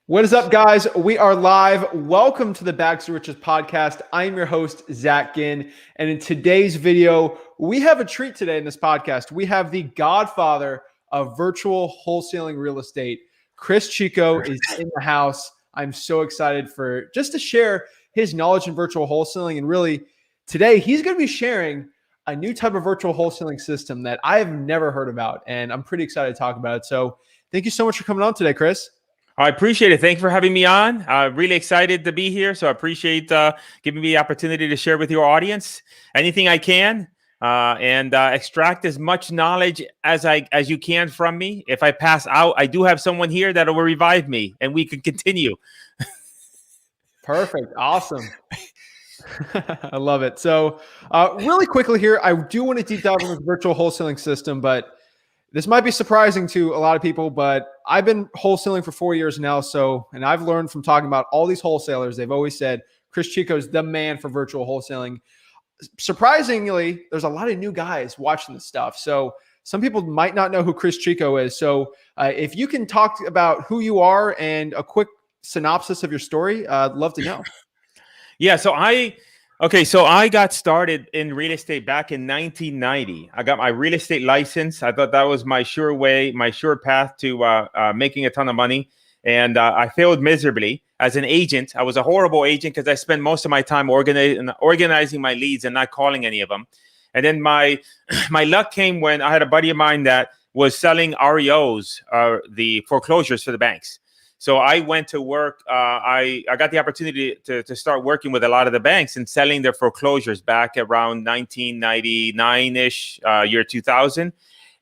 What is up, guys? We are live. Welcome to the Bags to Riches podcast. I'm your host, Zach Ginn. And in today's video, we have a treat today in this podcast. We have the godfather of virtual wholesaling real estate. Cris Chico is in the house. I'm so excited for just to share his knowledge in virtual wholesaling. And really, today, he's going to be sharing a new type of virtual wholesaling system that I have never heard about. And I'm pretty excited to talk about it. So thank you so much for coming on today, Cris. I appreciate it. Thank you for having me on. Really excited to be here. So I appreciate giving me the opportunity to share with your audience anything I can and extract as much knowledge as you can from me. If I pass out, I do have someone here that will revive me and we can continue. Perfect. Awesome. I love it. So really quickly here, I do want to deep dive into the virtual wholesaling system, but this might be surprising to a lot of people, but I've been wholesaling for 4 years now. And I've learned from talking about all these wholesalers, they've always said Cris Chico is the man for virtual wholesaling. Surprisingly, there's a lot of new guys watching this stuff. So some people might not know who Cris Chico is. So if you can talk about who you are and a quick synopsis of your story, I'd love to know. Yeah. So I got started in real estate back in 1990. I got my real estate license. I thought that was my sure way, my sure path to making a ton of money. And I failed miserably as an agent. I was a horrible agent because I spent most of my time organizing my leads and not calling any of them. And then my luck came when I had a buddy of mine that was selling REOs, the foreclosures for the banks. So I went to work. I got the opportunity to start working with a lot of the banks and selling their foreclosures back around 1999-ish, year 2000.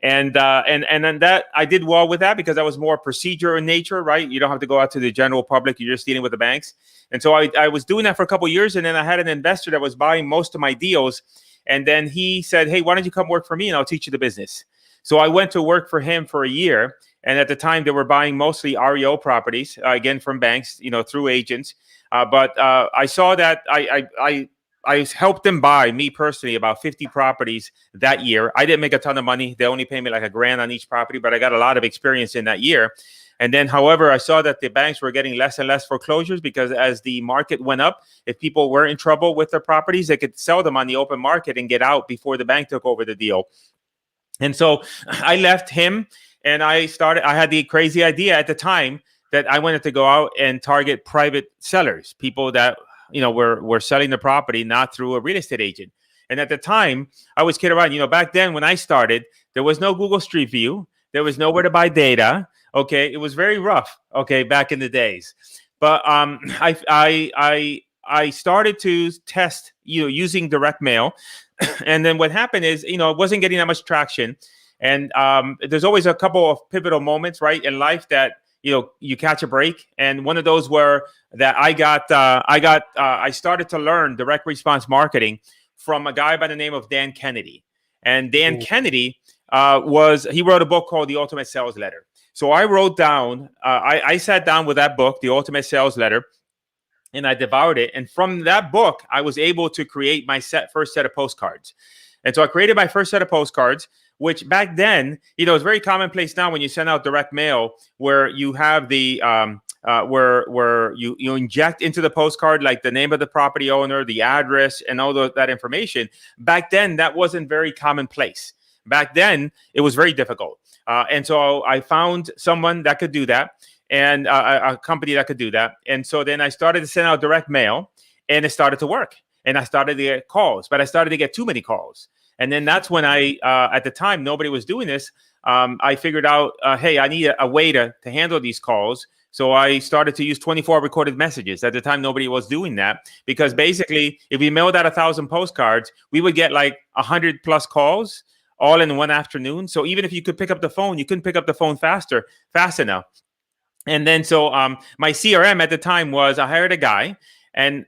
And then that I did well with that because I was more procedure in nature, right? You don't have to go out to the general public. You're just dealing with the banks. And so I was doing that for a couple of years. And then I had an investor that was buying most of my deals. And then he said, hey, why don't you come work for me and I'll teach you the business. So I went to work for him for a year. And at the time, they were buying mostly REO properties, again, from banks, through agents. But I saw that I helped them buy, me personally, about 50 properties that year. I didn't make a ton of money. They only paid me like $1,000 on each property, but I got a lot of experience in that year. And then, however, I saw that the banks were getting less and less foreclosures because as the market went up, if people were in trouble with their properties, they could sell them on the open market and get out before the bank took over the deal. And so I left him. And I had the crazy idea at the time that I wanted to go out and target private sellers, people that, were selling the property, not through a real estate agent. And at the time I was kidding around, back then when I started, there was no Google Street View. There was nowhere to buy data. Okay. It was very rough. Okay. Back in the days. But I started to test, using direct mail. And then what happened is, it wasn't getting that much traction. And there's always a couple of pivotal moments, right, in life that you catch a break. And one of those were that I started to learn direct response marketing from a guy by the name of Dan Kennedy. And Dan Kennedy he wrote a book called The Ultimate Sales Letter. So I wrote down, I sat down with that book, The Ultimate Sales Letter, and I devoured it. And from that book, I was able to create my first set of postcards. And so I created my first set of postcards, which back then, it's very commonplace now when you send out direct mail where you have the where you inject into the postcard like the name of the property owner, the address, and all that information. Back then, that wasn't very commonplace. Back then, it was very difficult. And so I found someone that could do that and a company that could do that. And so then I started to send out direct mail and it started to work. And I started to get calls, but I started to get too many calls. And then that's when at the time, nobody was doing this. I figured out, hey, I need a way to handle these calls. So I started to use 24 recorded messages. At the time, nobody was doing that because basically, if we mailed out 1,000 postcards, we would get like 100 plus calls all in one afternoon. So even if you could pick up the phone, you couldn't pick up the phone fast enough. And then so my CRM at the time was I hired a guy. And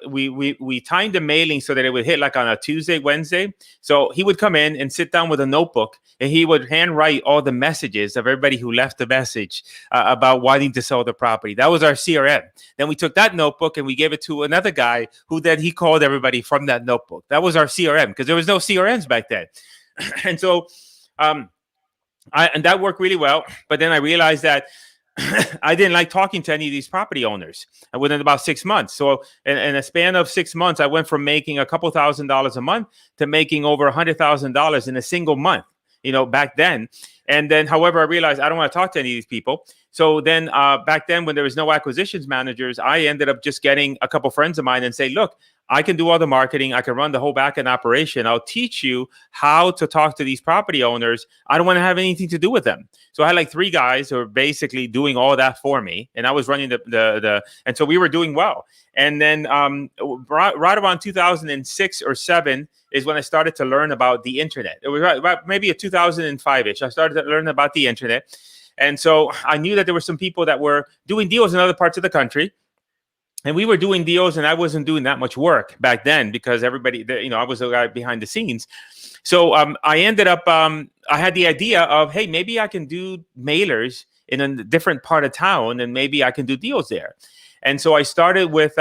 we timed the mailing so that it would hit like on a Tuesday, Wednesday. So he would come in and sit down with a notebook and he would handwrite all the messages of everybody who left the message about wanting to sell the property. That was our CRM. Then we took that notebook and we gave it to another guy who then he called everybody from that notebook. That was our CRM because there was no CRMs back then. And so and that worked really well. But then I realized that I didn't like talking to any of these property owners within about 6 months. So in a span of 6 months, I went from making a couple $1,000s a month to making over $100,000 in a single month, back then. And then, however, I realized I don't want to talk to any of these people. So then back then, when there was no acquisitions managers, I ended up just getting a couple friends of mine and say, look, I can do all the marketing. I can run the whole back-end operation. I'll teach you how to talk to these property owners. I don't want to have anything to do with them. So I had like 3 guys who were basically doing all that for me. And I was running and so we were doing well. And then right around 2006 or 7 is when I started to learn about the internet. It was right maybe a 2005-ish. I started to learn about the internet. And so I knew that there were some people that were doing deals in other parts of the country. And we were doing deals, and I wasn't doing that much work back then because everybody, I was the guy behind the scenes. So I ended up, I had the idea of, hey, maybe I can do mailers in a different part of town, and maybe I can do deals there. And so I started with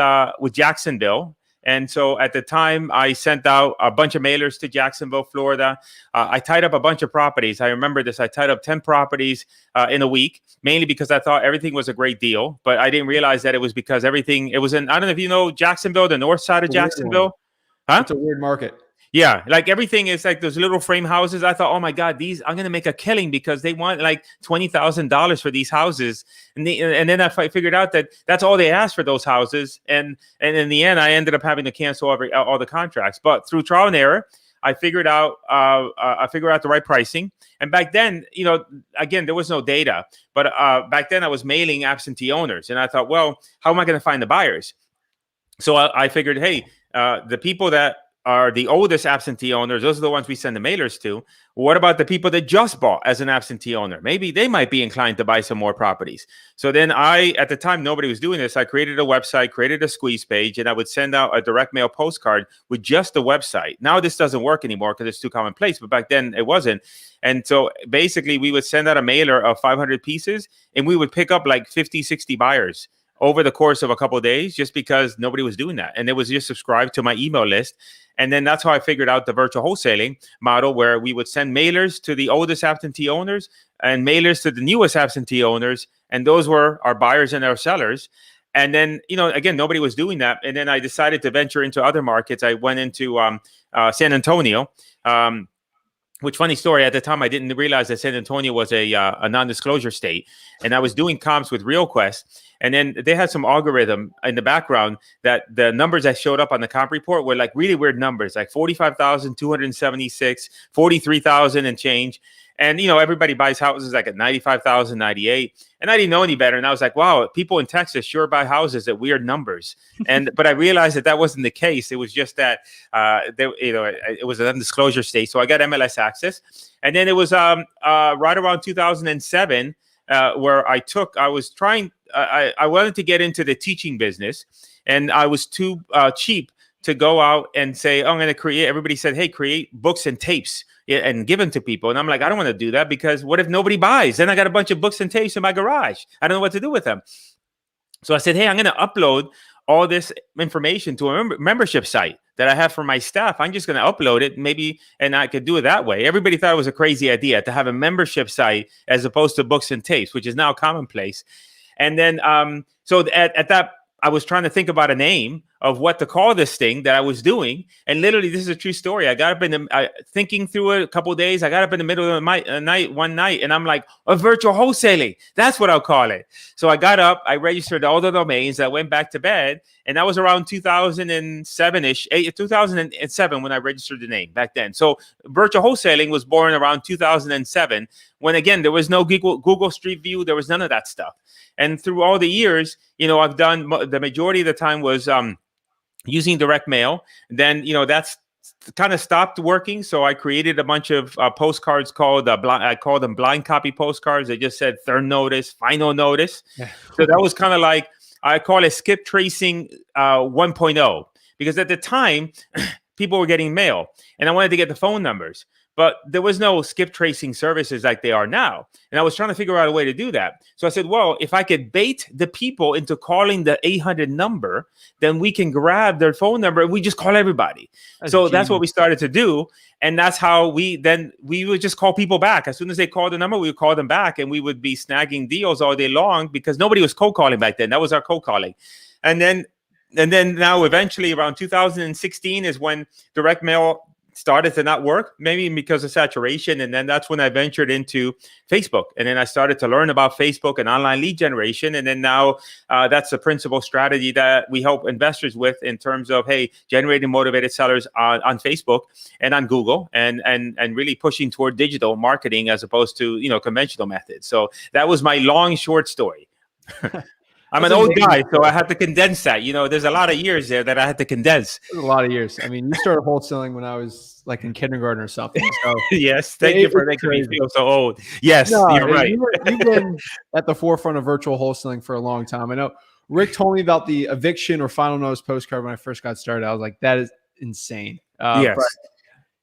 Jacksonville. And so at the time, I sent out a bunch of mailers to Jacksonville, Florida. I tied up a bunch of properties. I remember this. I tied up 10 properties in a week, mainly because I thought everything was a great deal. But I didn't realize that it was because it was in, I don't know if you know Jacksonville, the north side of Jacksonville. Huh? It's a weird market. Yeah, like everything is like those little frame houses. I thought, oh my God, I'm going to make a killing because they want like $20,000 for these houses. And then I figured out that that's all they asked for those houses. And in the end, I ended up having to cancel all the contracts. But through trial and error, I figured out the right pricing. And back then, again, there was no data. But back then I was mailing absentee owners. And I thought, well, how am I going to find the buyers? So I figured, hey, the people that are the oldest absentee owners, those are the ones we send the mailers to. What about the people that just bought as an absentee owner? Maybe they might be inclined to buy some more properties. So then at the time, nobody was doing this. I created a website, created a squeeze page, and I would send out a direct mail postcard with just the website. Now this doesn't work anymore because it's too commonplace, but back then it wasn't. And so basically we would send out a mailer of 500 pieces, and we would pick up like 50, 60 buyers over the course of a couple of days, just because nobody was doing that. And it was just subscribed to my email list. And then that's how I figured out the virtual wholesaling model, where we would send mailers to the oldest absentee owners and mailers to the newest absentee owners. And those were our buyers and our sellers. And then, again, nobody was doing that. And then I decided to venture into other markets. I went into San Antonio. Which, funny story, at the time, I didn't realize that San Antonio was a non-disclosure state. And I was doing comps with RealQuest. And then they had some algorithm in the background that the numbers that showed up on the comp report were like really weird numbers, like 45,276, 43,000 and change. And, everybody buys houses like at 95,000, 98. And I didn't know any better. And I was like, wow, people in Texas sure buy houses at weird numbers. But I realized that wasn't the case. It was just that, it was an undisclosure state. So I got MLS access. And then it was right around 2007 where I wanted to get into the teaching business. And I was too cheap to go out and say, I'm going to create. Everybody said, hey, create books and tapes and give them to people. And I'm like, I don't want to do that, because what if nobody buys? Then I got a bunch of books and tapes in my garage. I don't know what to do with them. So I said, hey, I'm going to upload all this information to a membership site that I have for my staff. I'm just going to upload it, maybe, and I could do it that way. Everybody thought it was a crazy idea to have a membership site as opposed to books and tapes, which is now commonplace. And then, so at that, I was trying to think about a name of what to call this thing that I was doing. And literally, this is a true story. I got up thinking through it a couple of days. I got up in the middle of the night one night, and I'm like, a virtual wholesaling. That's what I'll call it. So I got up, I registered all the domains, I went back to bed. And that was around 2007-ish, 2007 when I registered the name back then. So virtual wholesaling was born around 2007, when, again, there was no Google Street View. There was none of that stuff. And through all the years, I've done the majority of the time was using direct mail. Then, that's kind of stopped working. So I created a bunch of postcards called, I call them blind copy postcards. They just said third notice, final notice. So that was kind of like, I call it skip tracing 1.0, because at the time, people were getting mail and I wanted to get the phone numbers. but there was no skip tracing services like they are now. And I was trying to figure out a way to do that. So I said, well, if I could bait the people into calling the 800 number, then we can grab their phone number and we just call everybody. That's what we started to do. And that's how we would just call people back. As soon as they called the number, we would call them back, and we would be snagging deals all day long because nobody was cold calling back then. That was our cold calling. And then now eventually around 2016 is when direct mail started to not work, maybe because of saturation. And then that's when I ventured into Facebook. And then I started to learn about Facebook and online lead generation. And then now that's the principal strategy that we help investors with in terms of, hey, generating motivated sellers on Facebook and on Google, and really pushing toward digital marketing as opposed to, conventional methods. So that was my long, short story. I'm an old guy, so I had to condense that. There's a lot of years there that I had to condense. There's a lot of years. I mean, you started wholesaling when I was like in kindergarten or something. So yes, thank you for making me feel so old. Yes, you're right. You've been at the forefront of virtual wholesaling for a long time. I know Rick told me about the eviction or final notice postcard when I first got started. I was like, that is insane. Yes. But,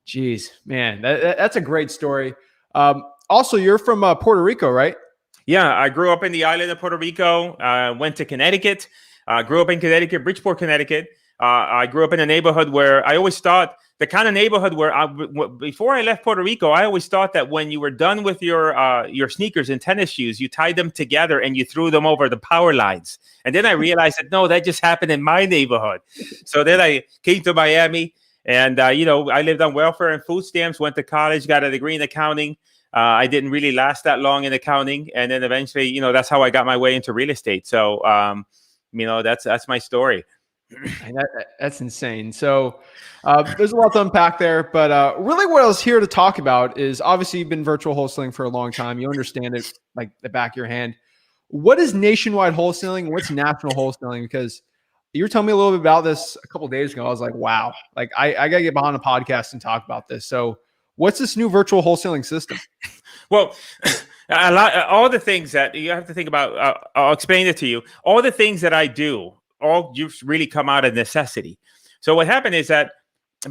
geez, man, that's a great story. Also, you're from Puerto Rico, right? Yeah, I grew up in the island of Puerto Rico, went to Connecticut, grew up in Connecticut, Bridgeport, Connecticut. I grew up in a neighborhood where I always thought the kind of neighborhood where before I left Puerto Rico, I always thought that when you were done with your sneakers and tennis shoes, you tied them together and you threw them over the power lines. And then I realized that, no, that just happened in my neighborhood. So then I came to Miami and, I lived on welfare and food stamps, went to college, got a degree in accounting. I didn't really last that long in accounting. And then eventually, that's how I got my way into real estate. So, that's my story. That's insane. So there's a lot to unpack there. But really what I was here to talk about is obviously you've been virtual wholesaling for a long time. You understand it like the back of your hand. What is nationwide wholesaling? What's national wholesaling? Because you were telling me a little bit about this a couple of days ago. I was like, wow, like I got to get behind a podcast and talk about this. So what's this new virtual wholesaling system? Well, all the things that you have to think about, I'll explain it to you. All the things that I do, all just really come out of necessity. So what happened is that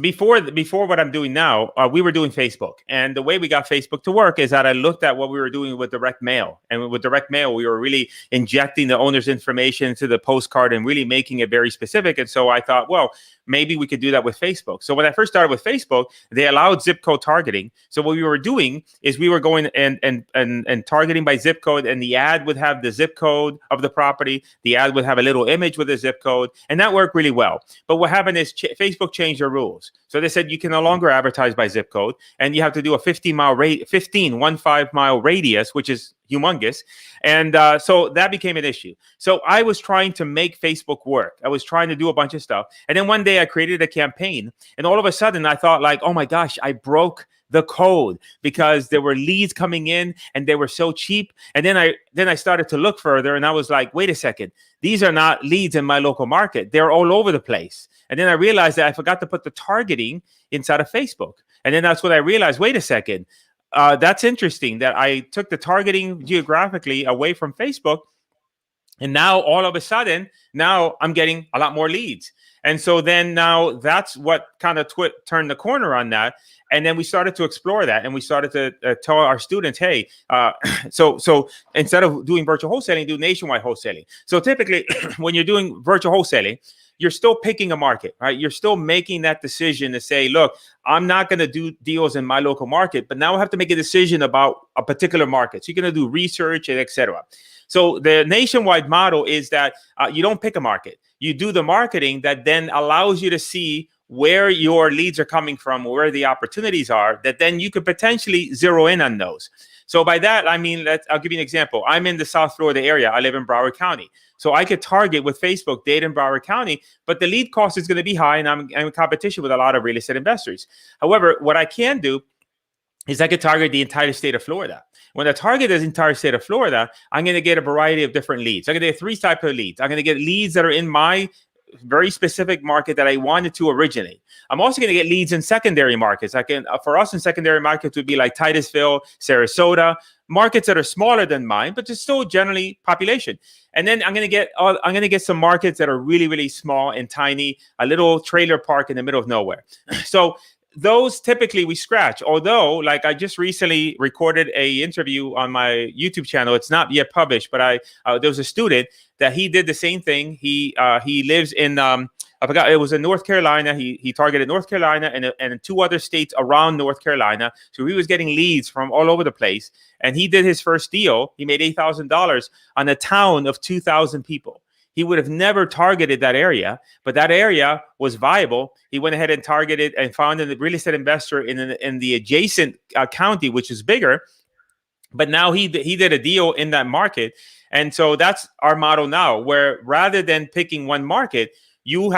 before what I'm doing now, we were doing Facebook. And the way we got Facebook to work is that I looked at what we were doing with direct mail. And with direct mail, we were really injecting the owner's information into the postcard and really making it very specific. And so I thought, well, maybe we could do that with Facebook. So when I first started with Facebook, they allowed zip code targeting. So what we were doing is we were going and targeting by zip code, and the ad would have the zip code of the property. The ad would have a little image with a zip code, and that worked really well. But what happened is Facebook changed their rules. So they said you can no longer advertise by zip code, and you have to do a 15-mile radius, which is humongous. And so that became an issue. So I was trying to make Facebook work. I was trying to do a bunch of stuff. And then one day I created a campaign, and all of a sudden I thought like, oh my gosh, I broke the code because there were leads coming in and they were so cheap. And then I started to look further, and I was like, wait a second, these are not leads in my local market. They're all over the place. And then I realized that I forgot to put the targeting inside of Facebook. And then that's when I realized, wait a second, that's interesting that I took the targeting geographically away from Facebook. And now all of a sudden, now I'm getting a lot more leads. And so then now that's what kind of turned the corner on that. And then we started to explore that, and we started to tell our students, hey, so instead of doing virtual wholesaling, do nationwide wholesaling. So typically when you're doing virtual wholesaling, you're still picking a market, right? You're still making that decision to say, look, I'm not going to do deals in my local market, but now I have to make a decision about a particular market. So you're going to do research and et cetera. So the nationwide model is that you don't pick a market. You do the marketing that then allows you to see where your leads are coming from, where the opportunities are, that then you could potentially zero in on those. So by that, I mean, I'll give you an example. I'm in the South Florida area. I live in Broward County. So I could target with Facebook data in Broward County, but the lead cost is going to be high, and I'm in competition with a lot of real estate investors. However, what I can do is I could target the entire state of Florida. When I target the entire state of Florida, I'm going to get a variety of different leads. I'm going to get 3 types of leads. I'm going to get leads that are in my very specific market that I wanted to originate. I'm also going to get leads in secondary markets. I can, for us in secondary markets would be like Titusville, Sarasota, markets that are smaller than mine, but just still generally population. And then I'm going to get some markets that are really, really small and tiny, a little trailer park in the middle of nowhere. So those typically we scratch. Although, like I just recently recorded a interview on my YouTube channel. It's not yet published, but there was a student that he did the same thing. He lives in I forgot, it was in North Carolina. He targeted North Carolina and 2 other states around North Carolina. So he was getting leads from all over the place. And he did his first deal. He made $8,000 on a town of 2,000 people. He would have never targeted that area, but that area was viable. He went ahead and targeted and found a real estate investor in the adjacent county, which is bigger. But now he did a deal in that market. And so that's our model now, where rather than picking one market, you'll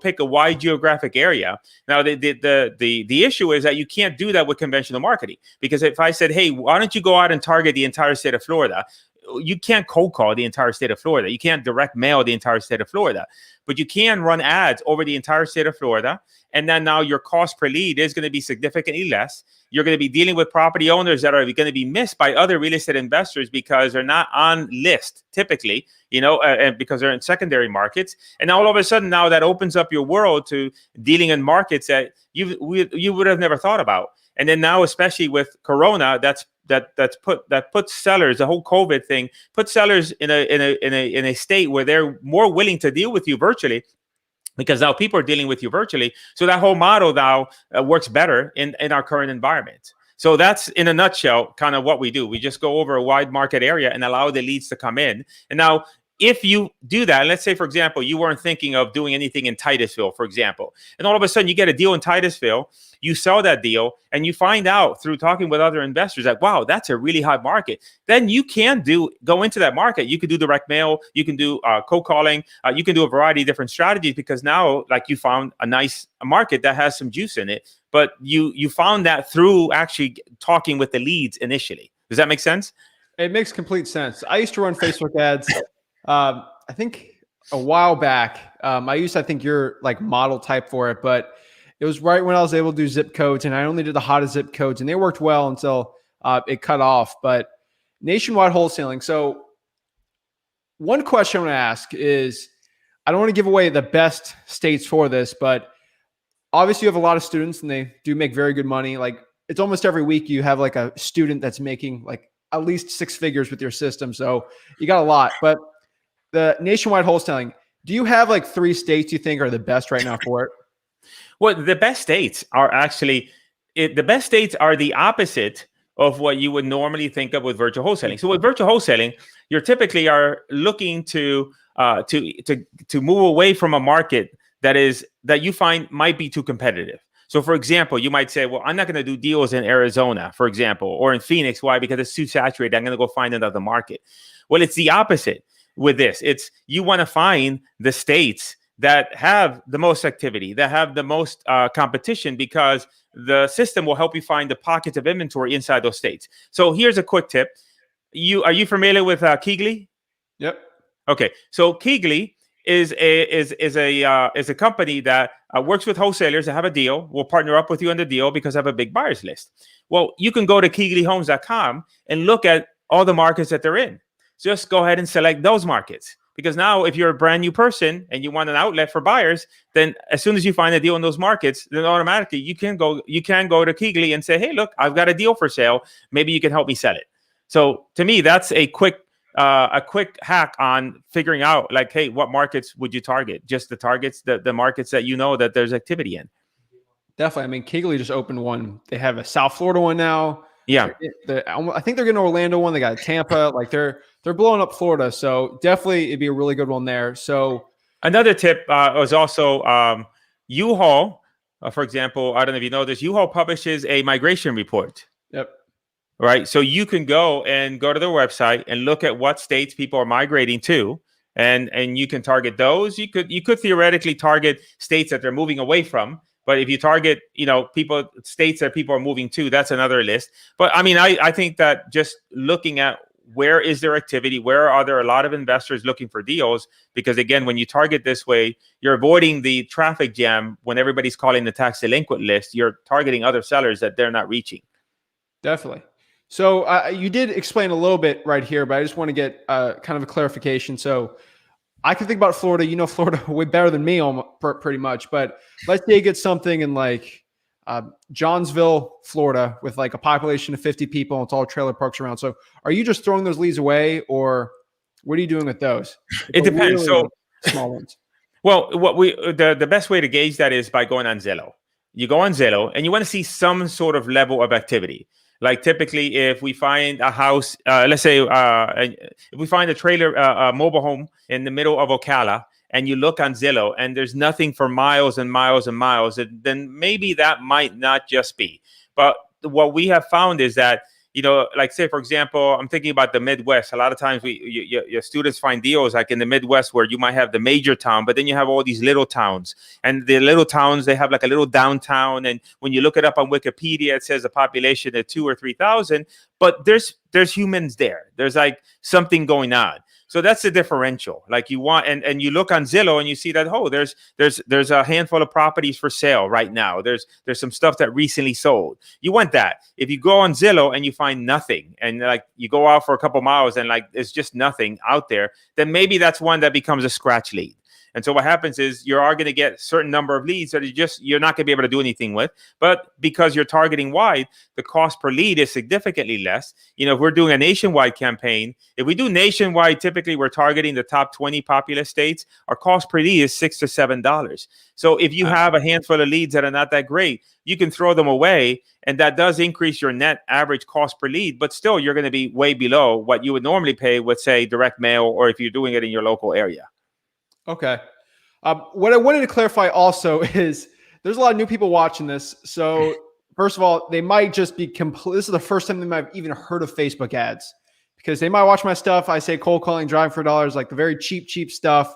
pick a wide geographic area. Now, the issue is that you can't do that with conventional marketing, because if I said, hey, why don't you go out and target the entire state of Florida? You can't cold call the entire state of Florida. You can't direct mail the entire state of Florida, but you can run ads over the entire state of Florida. And then now your cost per lead is going to be significantly less. You're going to be dealing with property owners that are going to be missed by other real estate investors because they're not on list typically, and because they're in secondary markets. And all of a sudden now that opens up your world to dealing in markets that you would have never thought about. And then now, especially with Corona, that puts sellers, the whole COVID thing, puts sellers in a state where they're more willing to deal with you virtually, because now people are dealing with you virtually. So that whole model now works better in our current environment. So that's in a nutshell kind of what we do. We just go over a wide market area and allow the leads to come in. And now, if you do that, let's say, for example, you weren't thinking of doing anything in Titusville, for example, and all of a sudden you get a deal in Titusville, you sell that deal, and you find out through talking with other investors that, wow, that's a really hot market. Then you can go into that market. You can do direct mail, you can do cold calling, you can do a variety of different strategies, because now, like, you found a nice market that has some juice in it, but you found that through actually talking with the leads initially. Does that make sense? It makes complete sense. I used to run Facebook ads. I think a while back, I used, I think, your like model type for it, but it was right when I was able to do zip codes, and I only did the hottest zip codes, and they worked well until it cut off. But nationwide wholesaling. So one question I want to ask is, I don't want to give away the best states for this, but obviously you have a lot of students and they do make very good money. Like, it's almost every week you have like a student that's making like at least 6 figures with your system. So you got a lot. But the nationwide wholesaling, do you have like 3 states you think are the best right now for it? Well, the best states are actually, the best states are the opposite of what you would normally think of with virtual wholesaling. So with virtual wholesaling, you're typically are looking to move away from a market that you find might be too competitive. So for example, you might say, well, I'm not going to do deals in Arizona, for example, or in Phoenix. Why? Because it's too saturated. I'm going to go find another market. Well, it's the opposite with this. It's, you want to find the states that have the most activity, that have the most competition, because the system will help you find the pockets of inventory inside those states. So here's a quick tip. Are you familiar with Keegly? Yep. Okay. So Keegly is a company that works with wholesalers that have a deal. We'll partner up with you on the deal because I have a big buyers list. Well, you can go to KeeglyHomes.com and look at all the markets that they're in. Just go ahead and select those markets, because now if you're a brand new person and you want an outlet for buyers, then as soon as you find a deal in those markets, then automatically you can go to Keegly and say, hey, look, I've got a deal for sale. Maybe you can help me sell it. So to me, that's a quick hack on figuring out, like, hey, what markets would you target? Just the targets, the markets that you know that there's activity in. Definitely. I mean, Keegly just opened one. They have a South Florida one now. Yeah. I think they're getting an Orlando one. They got a Tampa. Like, they're blowing up Florida. So definitely it'd be a really good one there. So another tip was also U-Haul. For example, I don't know if you know this, U-Haul publishes a migration report. Yep. Right. So you can go to their website and look at what states people are migrating to, and you can target those. You could theoretically target states that they're moving away from. But if you target, states that people are moving to, that's another list. But I mean, I think that just looking at where is their activity, where are there a lot of investors looking for deals? Because again, when you target this way, you're avoiding the traffic jam when everybody's calling the tax delinquent list. You're targeting other sellers that they're not reaching. Definitely. So you did explain a little bit right here, but I just want to get kind of a clarification. So I can think about Florida. You know Florida way better than me, pretty much. But let's say you get something in like Johnsville, Florida, with like a population of 50 people. And it's all trailer parks around. So are you just throwing those leads away, or what are you doing with those? It depends. Really small ones. Well, the best way to gauge that is by going on Zillow. You go on Zillow and you want to see some sort of level of activity. Like typically, if we find a house, let's say if we find a trailer, a mobile home in the middle of Ocala, and you look on Zillow and there's nothing for miles and miles and miles, then maybe that might not just be. But what we have found is that, like say, for example, I'm thinking about the Midwest. A lot of times your students find deals like in the Midwest where you might have the major town, but then you have all these little towns. And the little towns, they have like a little downtown. And when you look it up on Wikipedia, it says a population of 2,000 or 3,000, but there's humans there. There's like something going on. So that's the differential. Like you want, and you look on Zillow and you see that, oh, there's a handful of properties for sale right now. There's some stuff that recently sold. You want that. If you go on Zillow and you find nothing, and like you go out for a couple miles and like there's just nothing out there, then maybe that's one that becomes a scratch lead. And so what happens is you are going to get a certain number of leads that you're not going to be able to do anything with. But because you're targeting wide, the cost per lead is significantly less. If we're doing a nationwide campaign, if we do nationwide, typically we're targeting the top 20 populous states. Our cost per lead is $6 to $7. So if you have a handful of leads that are not that great, you can throw them away, and that does increase your net average cost per lead. But still, you're going to be way below what you would normally pay with, say, direct mail, or if you're doing it in your local area. Okay. What I wanted to clarify also is there's a lot of new people watching this. So first of all, they might just be this is the first time they might have even heard of Facebook ads, because they might watch my stuff. I say cold calling, driving for dollars, like the very cheap stuff.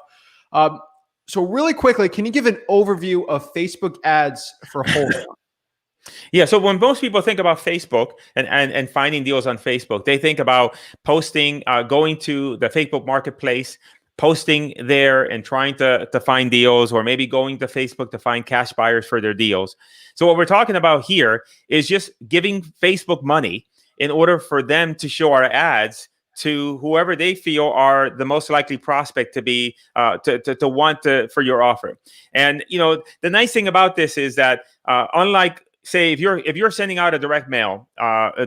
So really quickly, can you give an overview of Facebook ads for wholesale? Yeah. So when most people think about Facebook and finding deals on Facebook, they think about posting, going to the Facebook marketplace, posting there and trying to find deals, or maybe going to Facebook to find cash buyers for their deals. So what we're talking about here is just giving Facebook money in order for them to show our ads to whoever they feel are the most likely prospect to be to want for your offer. And the nice thing about this is that unlike, say, if you're sending out a direct mail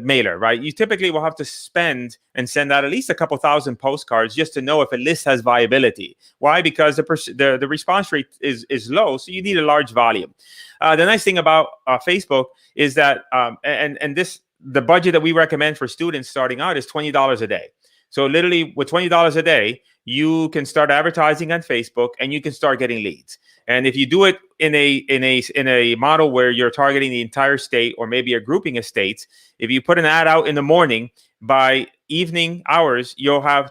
mailer, right, you typically will have to spend and send out at least a couple thousand postcards just to know if a list has viability. Why? Because the response rate is low, so you need a large volume. The nice thing about Facebook is that the budget that we recommend for students starting out is $20 a day. So literally with $20 a day, you can start advertising on Facebook and you can start getting leads. And if you do it in a model where you're targeting the entire state, or maybe a grouping of states, if you put an ad out in the morning, by evening hours, you'll have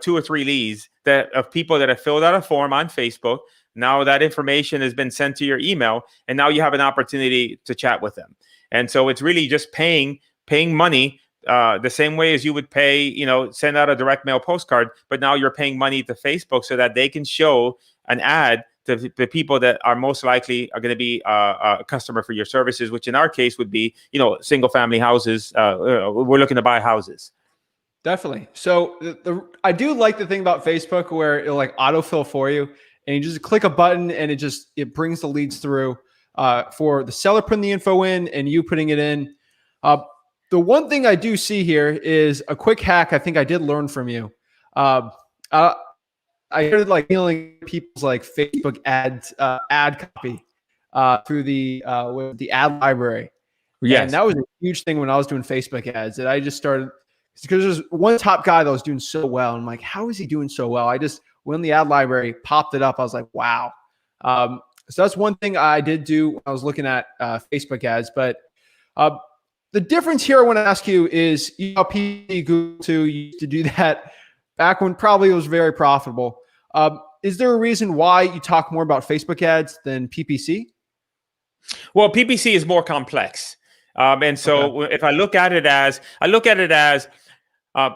2 or 3 leads of people that have filled out a form on Facebook. Now that information has been sent to your email, and now you have an opportunity to chat with them. And so it's really just paying money the same way as you would pay, send out a direct mail postcard, but now you're paying money to Facebook so that they can show an ad to the people that are most likely are going to be a customer for your services, which in our case would be, single family houses. We're looking to buy houses. Definitely. So I do like the thing about Facebook where it'll like autofill for you, and you just click a button and it brings the leads through for the seller putting the info in and you putting it in. The one thing I do see here is a quick hack I think I did learn from you. I started like feeling people's like Facebook ad copy through the ad library. Yes. And that was a huge thing when I was doing Facebook ads, that I just started, because there's one top guy that was doing so well. And I'm like, how is he doing so well? I just went in the ad library, popped it up. I was like, wow. So that's one thing I did do when I was looking at Facebook ads. But the difference here I want to ask you is, Google too used to do that back when probably it was very profitable. Is there a reason why you talk more about Facebook ads than PPC? Well, PPC is more complex. And so if I look at it as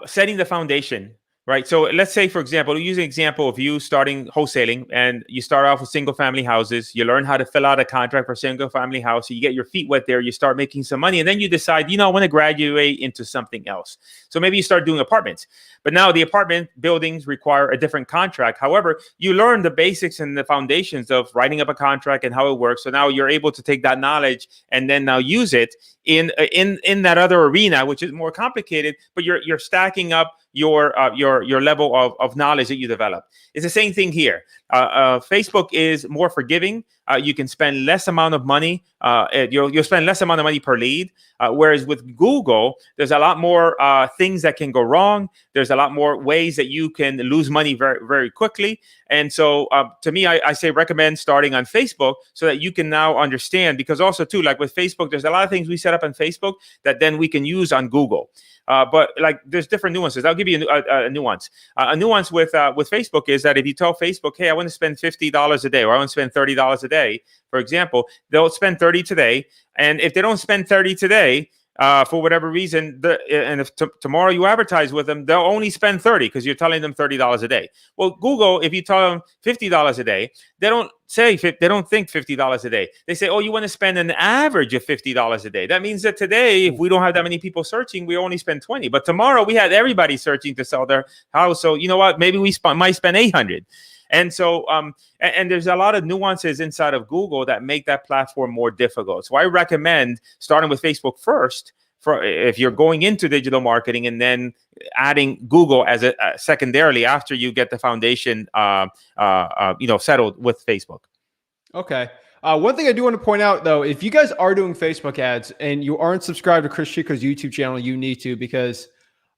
setting the foundation, right? So let's say, for example, use an example of you starting wholesaling, and you start off with single family houses. You learn how to fill out a contract for single family house. So you get your feet wet there. You start making some money, and then you decide, I want to graduate into something else. So maybe you start doing apartments. But now the apartment buildings require a different contract. However, you learn the basics and the foundations of writing up a contract and how it works. So now you're able to take that knowledge and then now use it in that other arena, which is more complicated. But you're stacking up your level of knowledge that you develop. It's the same thing here. Facebook is more forgiving. You can spend less amount of money. You'll spend less amount of money per lead. Whereas with Google, there's a lot more things that can go wrong. There's a lot more ways that you can lose money very, very quickly. And so to me, I say recommend starting on Facebook so that you can now understand, because also too, like with Facebook, there's a lot of things we set up on Facebook that then we can use on Google. But like there's different nuances. I'll give you a nuance. A nuance with Facebook is that if you tell Facebook, hey, I want to spend $50 a day, or I want to spend $30 a day, for example, they'll spend $30 today. And if they don't spend $30 today, for whatever reason, and if tomorrow you advertise with them, they'll only spend $30 because you're telling them $30 a day. Well, Google, if you tell them $50 a day, they don't think $50 a day. They say, oh, you want to spend an average of $50 a day. That means that today, if we don't have that many people searching, we only spend 20. But tomorrow we had everybody searching to sell their house. So you know what? Maybe we might spend 800. And so, and there's a lot of nuances inside of Google that make that platform more difficult. So I recommend starting with Facebook first, for if you're going into digital marketing, and then adding Google as a secondarily after you get the foundation, settled with Facebook. Okay. One thing I do want to point out, though, if you guys are doing Facebook ads and you aren't subscribed to Cris Chico's YouTube channel, you need to, because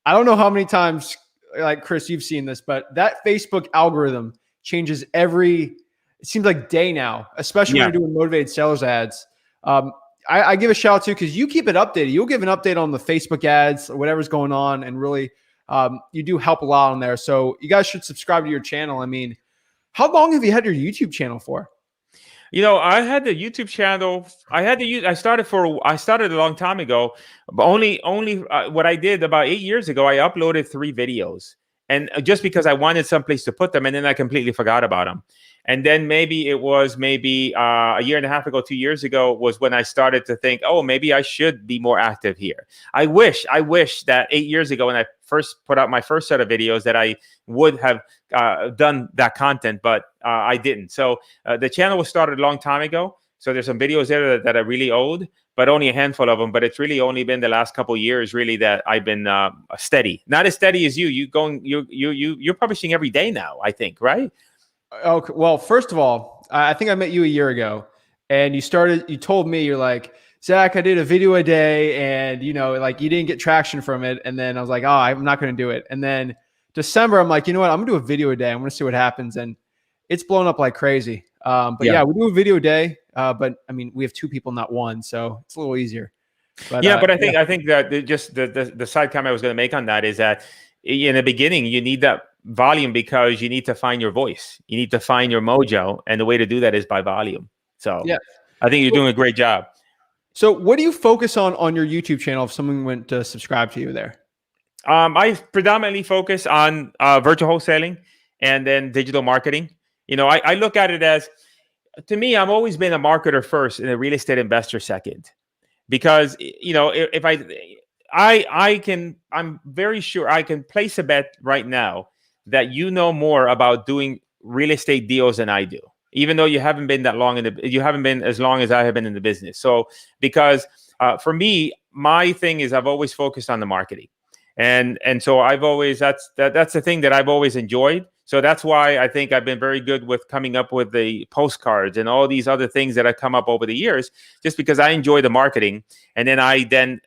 I don't know how many times, like Chris, you've seen this, but that Facebook algorithm changes it seems like day now, especially when you're doing motivated sellers ads. I give a shout out to, because you keep it updated. You'll give an update on the Facebook ads or whatever's going on. And really, you do help a lot on there. So you guys should subscribe to your channel. I mean, how long have you had your YouTube channel for? I had the YouTube channel. I started a long time ago, but only what I did about 8 years ago, I uploaded 3 videos. And just because I wanted someplace to put them, and then I completely forgot about them. And then maybe a year and a half ago, 2 years ago, was when I started to think, oh, maybe I should be more active here. I wish that 8 years ago, when I first put out my first set of videos, that I would have done that content, but I didn't. So the channel was started a long time ago. So there's some videos there that are really old, but only a handful of them. But it's really only been the last couple of years, really, that I've been steady. Not as steady as you. You're publishing every day now, I think, right? Okay. Well, first of all, I think I met you a year ago, and you told me, you're like, Zach, I did a video a day, and you didn't get traction from it. And then I was like, oh, I'm not going to do it. And then December, I'm like, you know what? I'm gonna do a video a day. I'm gonna see what happens, and it's blown up like crazy. But yeah, we do a video a day. But I mean, we have 2 people, not 1, so it's a little easier. But I think that the side comment I was going to make on that is that in the beginning you need that volume, because you need to find your voice, you need to find your mojo, and the way to do that is by volume. So yeah, I think you're doing a great job. So what do you focus on your YouTube channel if someone went to subscribe to you there? I predominantly focus on virtual wholesaling and then digital marketing. I look at it as, to me, I've always been a marketer first and a real estate investor second, because if I'm very sure I can place a bet right now that you know more about doing real estate deals than I do, even though you haven't been as long as I have been in the business. So because for me, my thing is I've always focused on the marketing. And so I've always, that's the thing that I've always enjoyed. So that's why I think I've been very good with coming up with the postcards and all these other things that have come up over the years, just because I enjoy the marketing. And then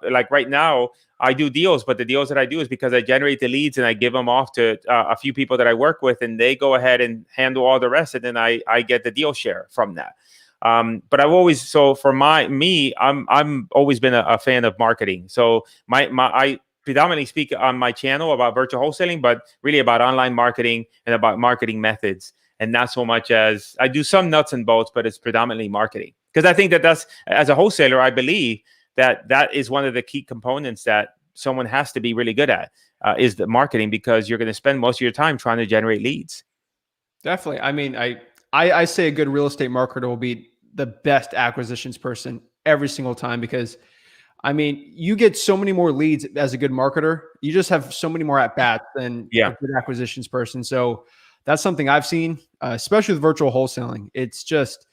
like right now, I do deals, but the deals that I do is because I generate the leads and I give them off to a few people that I work with, and they go ahead and handle all the rest. And then I get the deal share from that. But I've always, I'm always been a fan of marketing. So I predominantly speak on my channel about virtual wholesaling, but really about online marketing and about marketing methods. And not so much as I do some nuts and bolts, but it's predominantly marketing. Because I think that's, as a wholesaler, I believe that is one of the key components that someone has to be really good at is the marketing, because you're going to spend most of your time trying to generate leads. Definitely. I mean, I say a good real estate marketer will be the best acquisitions person every single time, because I mean, you get so many more leads as a good marketer. You just have so many more at bats than a good acquisitions person. So that's something I've seen, especially with virtual wholesaling. It's just,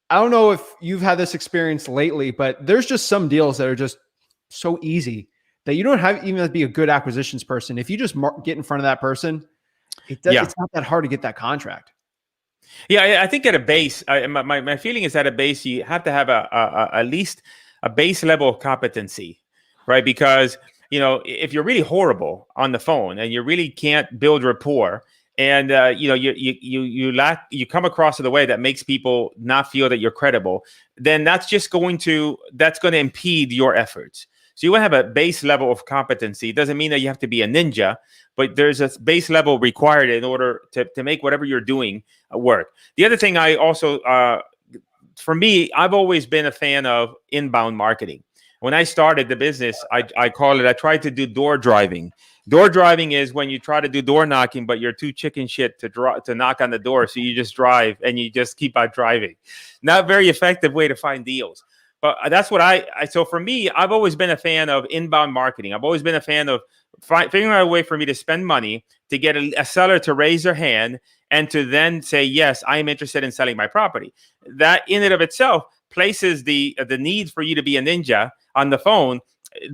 I don't know if you've had this experience lately, but there's just some deals that are just so easy that you don't even have to be a good acquisitions person. If you just get in front of that person, it's not that hard to get that contract. Yeah, I think at a base, my feeling is at a base, you have to have at least a base level of competency, right? Because, you know, if you're really horrible on the phone and you really can't build rapport, and you know, you come across in a way that makes people not feel that you're credible, then that's going to impede your efforts. So you want to have a base level of competency. It doesn't mean that you have to be a ninja, but there's a base level required in order to make whatever you're doing work. The other thing I also, for me, I've always been a fan of inbound marketing. When I started the business, I tried to do door driving. Door driving is when you try to do door knocking, but you're too chicken shit to knock on the door. So you just drive and you just keep on driving. Not a very effective way to find deals. But that's what so for me, I've always been a fan of inbound marketing. I've always been a fan of figuring out a way for me to spend money to get a seller to raise their hand and to then say, yes, I am interested in selling my property. That in and of itself places the need for you to be a ninja on the phone,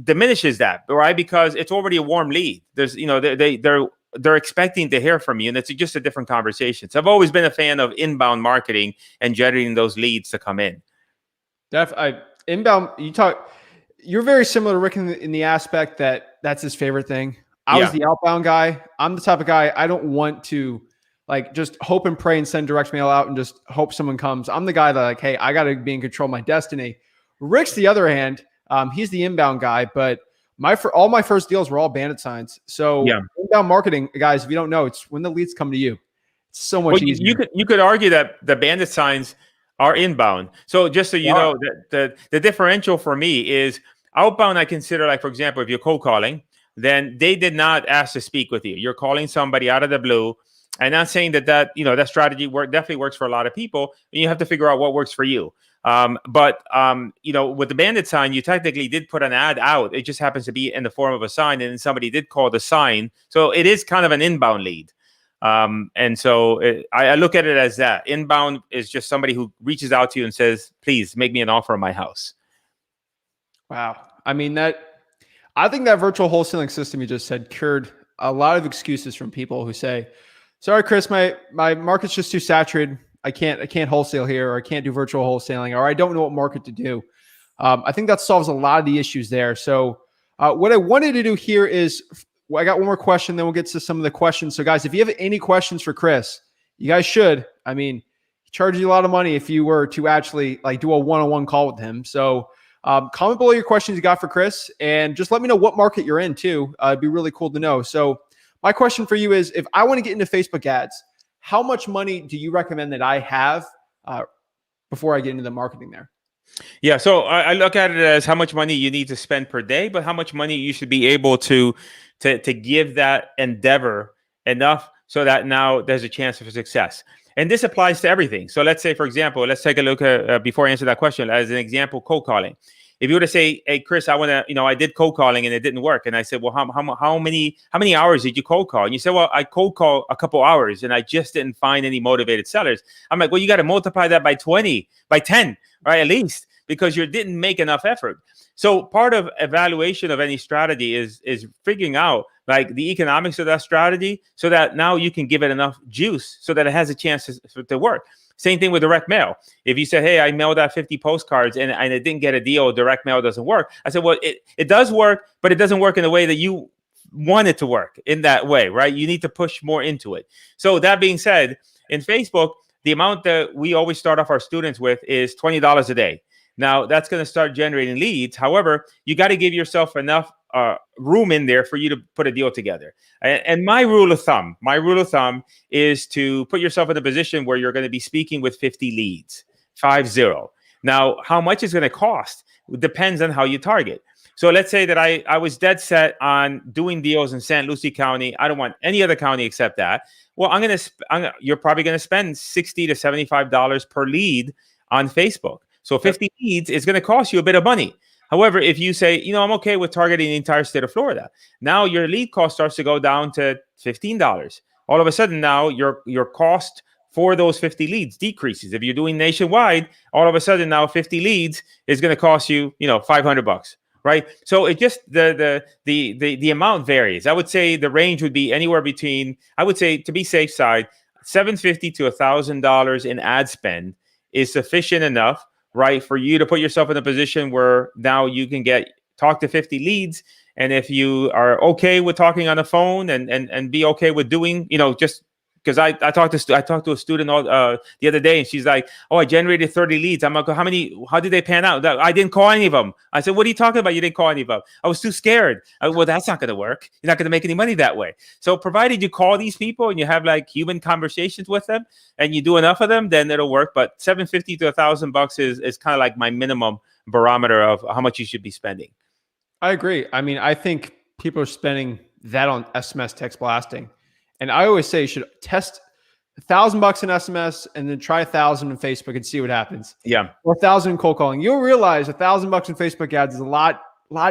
diminishes that, right? Because it's already a warm lead. There's, you know, they're expecting to hear from you, and it's just a different conversation. So I've always been a fan of inbound marketing and generating those leads to come in. Inbound, you're very similar to Rick in the aspect that that's his favorite thing. I was the outbound guy. I'm the type of guy, I don't want to like just hope and pray and send direct mail out and just hope someone comes. I'm the guy that like, hey, I got to be in control of my destiny. Rick's the other hand. He's the inbound guy, but all my first deals were all bandit signs. So inbound marketing, guys, if you don't know, it's when the leads come to you. It's so much easier. You could argue that the bandit signs are inbound. So just so you know, the differential for me is outbound. I consider, like, for example, if you're cold calling, then they did not ask to speak with you. You're calling somebody out of the blue. I'm not saying that that strategy definitely works for a lot of people. And you have to figure out what works for you. But you know, with the bandit sign, you technically did put an ad out. It just happens to be in the form of a sign, and then somebody did call the sign. So it is kind of an inbound lead. And so I look at it as that. Inbound is just somebody who reaches out to you and says, please make me an offer on my house. Wow. I mean, I think that virtual wholesaling system you just said cured a lot of excuses from people who say, sorry, Chris, my market's just too saturated. I can't wholesale here, or I can't do virtual wholesaling, or I don't know what market to do. I think that solves a lot of the issues there. So what I wanted to do here is, I got one more question, then we'll get to some of the questions. So guys, if you have any questions for Chris, you guys should. I mean, he charges you a lot of money if you were to actually like do a one-on-one call with him. So comment below your questions you got for Chris, and just let me know what market you're in too. It'd be really cool to know. So my question for you is, if I want to get into Facebook ads, how much money do you recommend that I have before I get into the marketing there? Yeah, so I look at it as how much money you need to spend per day, but how much money you should be able to give that endeavor enough so that now there's a chance of success. And this applies to everything. So let's say, for example, let's take a look at, before I answer that question, as an example, cold calling. If you were to say, hey, Chris, I did cold calling and it didn't work. And I said, well, how many hours did you cold call? And you said, well, I cold call a couple hours and I just didn't find any motivated sellers. I'm like, well, you got to multiply that by 10, right? At least, because you didn't make enough effort. So part of evaluation of any strategy is figuring out like the economics of that strategy so that now you can give it enough juice so that it has a chance to work. Same thing with direct mail. If you said, hey, I mailed out 50 postcards and it didn't get a deal, direct mail doesn't work. I said, well, it does work, but it doesn't work in the way that you want it to work in that way, right? You need to push more into it. So that being said, in Facebook, the amount that we always start off our students with is $20 a day. Now, that's going to start generating leads. However, you got to give yourself enough room in there for you to put a deal together. And my rule of thumb is to put yourself in a position where you're going to be speaking with 50 leads, 50. Now, how much it's going to cost depends on how you target. So let's say that I was dead set on doing deals in St. Lucie County. I don't want any other county except that. Well, you're probably going to spend $60 to $75 per lead on Facebook. So 50 leads is going to cost you a bit of money. However, if you say, I'm okay with targeting the entire state of Florida, now your lead cost starts to go down to $15. All of a sudden, now your cost for those 50 leads decreases. If you're doing nationwide, all of a sudden now 50 leads is going to cost you, $500, right? So it just the amount varies. I would say the range would be anywhere between, I would say, to be safe side, $750 to $1,000 in ad spend is sufficient enough, right, for you to put yourself in a position where now you can talk to 50 leads. And if you are okay with talking on the phone and be okay with doing, just because I talked to a student the other day, and she's like, "Oh, I generated 30 leads." I'm like, how did they pan out? I didn't call any of them. I said, "What are you talking about? You didn't call any of them?" I was too scared. Well, that's not going to work. You're not going to make any money that way. So provided you call these people and you have like human conversations with them and you do enough of them, then it'll work. But $750 to $1,000 is kind of like my minimum barometer of how much you should be spending. I agree. I mean, I think people are spending that on SMS text blasting. And I always say you should test $1,000 in SMS and then try 1,000 in Facebook and see what happens. Yeah. Or 1,000 in cold calling. You'll realize $1,000 in Facebook ads is a lot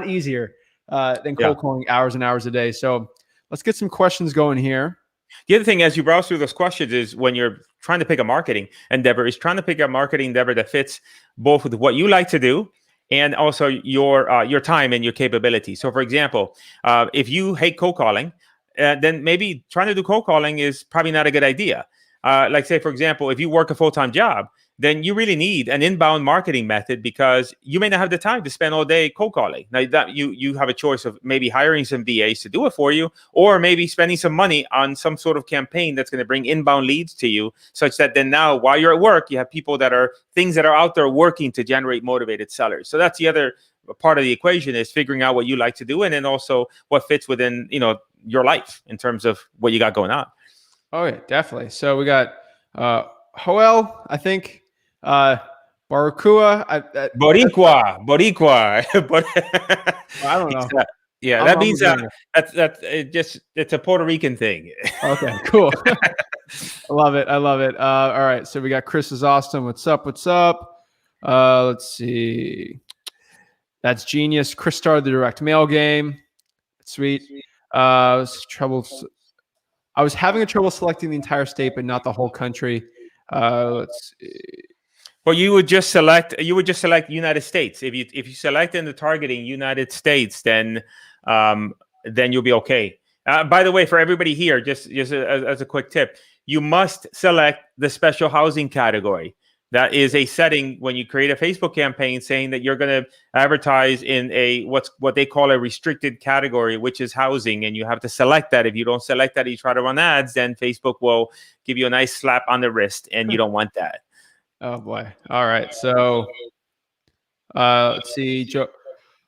easier than cold calling hours and hours a day. So let's get some questions going here. The other thing, as you browse through those questions, is when you're trying to pick a marketing endeavor, that fits both with what you like to do and also your time and your capability. So, for example, if you hate cold calling, then maybe trying to do cold calling is probably not a good idea. Like say, for example, if you work a full-time job, then you really need an inbound marketing method because you may not have the time to spend all day cold calling. Now that you have a choice of maybe hiring some VAs to do it for you, or maybe spending some money on some sort of campaign that's going to bring inbound leads to you, such that then now while you're at work, you have things that are out there working to generate motivated sellers. So that's the other part of the equation, is figuring out what you like to do, and then also what fits within your life in terms of what you got going on. Oh yeah, definitely. So we got Joel, I think, Barracuda. Boricua. I don't know. Yeah, that means it's a Puerto Rican thing. Okay, cool. I love it. All right, so we got Chris is awesome. What's up? Let's see. That's genius. Chris started the direct mail game. Sweet. I was having a trouble selecting the entire state, but not the whole country. Let's see. Well, you would just select United States. If you select in the targeting United States, then you'll be okay. By the way, for everybody here, just as a quick tip, you must select the special housing category. That is a setting when you create a Facebook campaign saying that you're going to advertise in what they call a restricted category, which is housing, and you have to select that. If you don't select that, you try to run ads, then Facebook will give you a nice slap on the wrist, and you don't want that. Oh boy! All right, so let's see, Joe.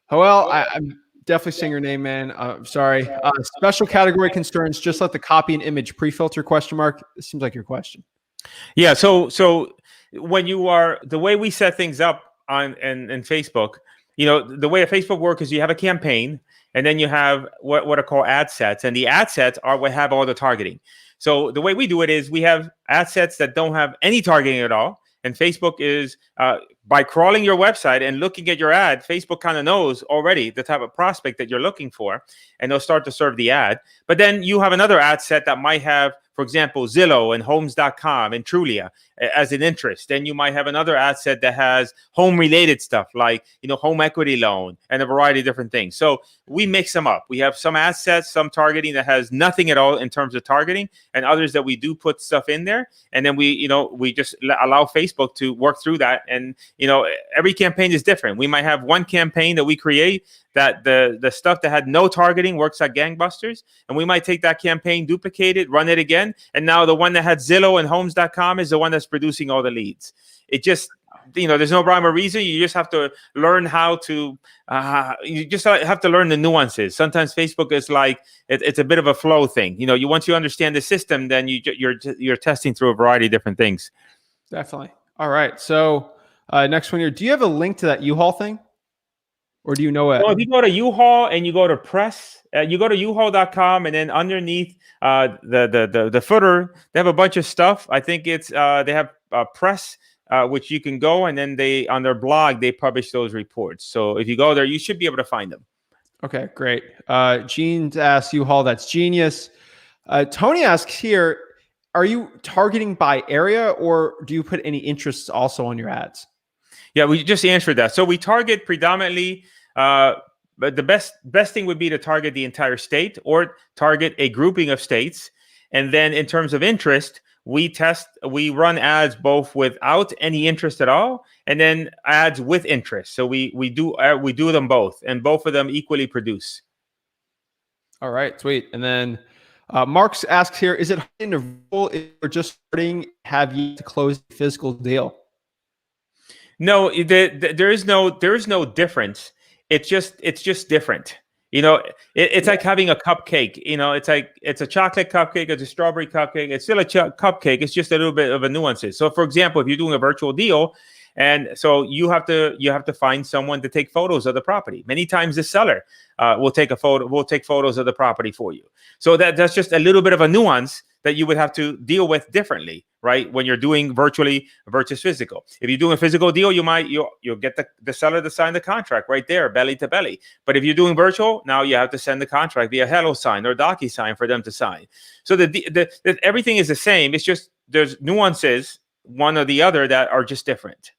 Joel, I'm definitely saying your name, man. I'm sorry. Special category concerns. Just let the copy and image pre-filter ? This seems like your question. Yeah. So when the way we set things up in Facebook, the way a Facebook works is you have a campaign, and then you have what are called ad sets, and the ad sets are what have all the targeting. So the way we do it is we have ad sets that don't have any targeting at all. And Facebook is, by crawling your website and looking at your ad, Facebook kind of knows already the type of prospect that you're looking for, and they'll start to serve the ad. But then you have another ad set that might have, for example, Zillow and Homes.com and Trulia as an interest. Then you might have another ad set that has home-related stuff like, home equity loan and a variety of different things. So we mix them up. We have some ad sets, some targeting that has nothing at all in terms of targeting, and others that we do put stuff in there. And then we just allow Facebook to work through that. And, every campaign is different. We might have one campaign that we create that the stuff that had no targeting works like gangbusters. And we might take that campaign, duplicate it, run it again. And now the one that had Zillow and Homes.com is the one that's producing all the leads. It just, there's no rhyme or reason. You just have to learn how to, learn the nuances. Sometimes Facebook is like, it's a bit of a flow thing. Once you understand the system, then you're testing through a variety of different things. Definitely. All right. So next one here, do you have a link to that U-Haul thing? or do you know it? Well, if you go to U-Haul and you go to press, you go to uhaul.com, and then underneath the footer, they have a bunch of stuff. I think it's they have press, which you can go, and then they on their blog they publish those reports. So if you go there, you should be able to find them. Okay, great. Gene asks U-Haul, that's genius. Tony asks here, are you targeting by area, or do you put any interests also on your ads? Yeah, we just answered that. So we target predominantly, but the best thing would be to target the entire state or target a grouping of states. And then in terms of interest, we run ads both without any interest at all, and then ads with interest. So we do them both, and both of them equally produce. All right, sweet. And then Marks asks here, is it hard in a role if you're just starting, have you to close the physical deal? No, there is no difference. It's just different. It's like having a cupcake. It's a chocolate cupcake, it's a strawberry cupcake. It's still a cupcake. It's just a little bit of a nuances. So, for example, if you're doing a virtual deal, and so you have to find someone to take photos of the property. Many times the seller will take photos of the property for you. So that's just a little bit of a nuance that you would have to deal with differently, right? When you're doing virtually versus physical. If you're doing a physical deal, you'll get the seller to sign the contract right there, belly to belly. But if you're doing virtual, now you have to send the contract via HelloSign or DocuSign for them to sign. So everything is the same. It's just there's nuances, one or the other, that are just different.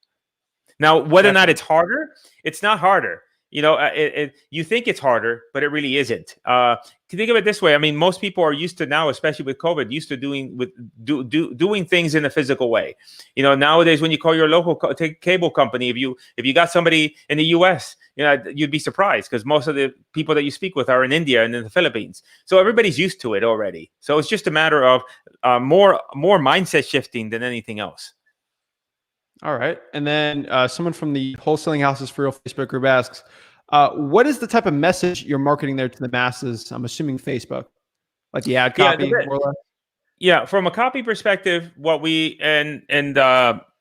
Now, whether or not it's harder, it's not harder. You think it's harder, but it really isn't. Think of it this way. I mean, most people are used to now, especially with COVID, used to doing things in a physical way. Nowadays, when you call your local cable company, if you got somebody in the U.S., you'd be surprised because most of the people that you speak with are in India and in the Philippines. So everybody's used to it already. So it's just a matter of more mindset shifting than anything else. All right. And then someone from the Wholesaling Houses for Real Facebook group asks, what is the type of message you're marketing there to the masses? I'm assuming Facebook, like the ad copy, more or less. Yeah, from a copy perspective, what we and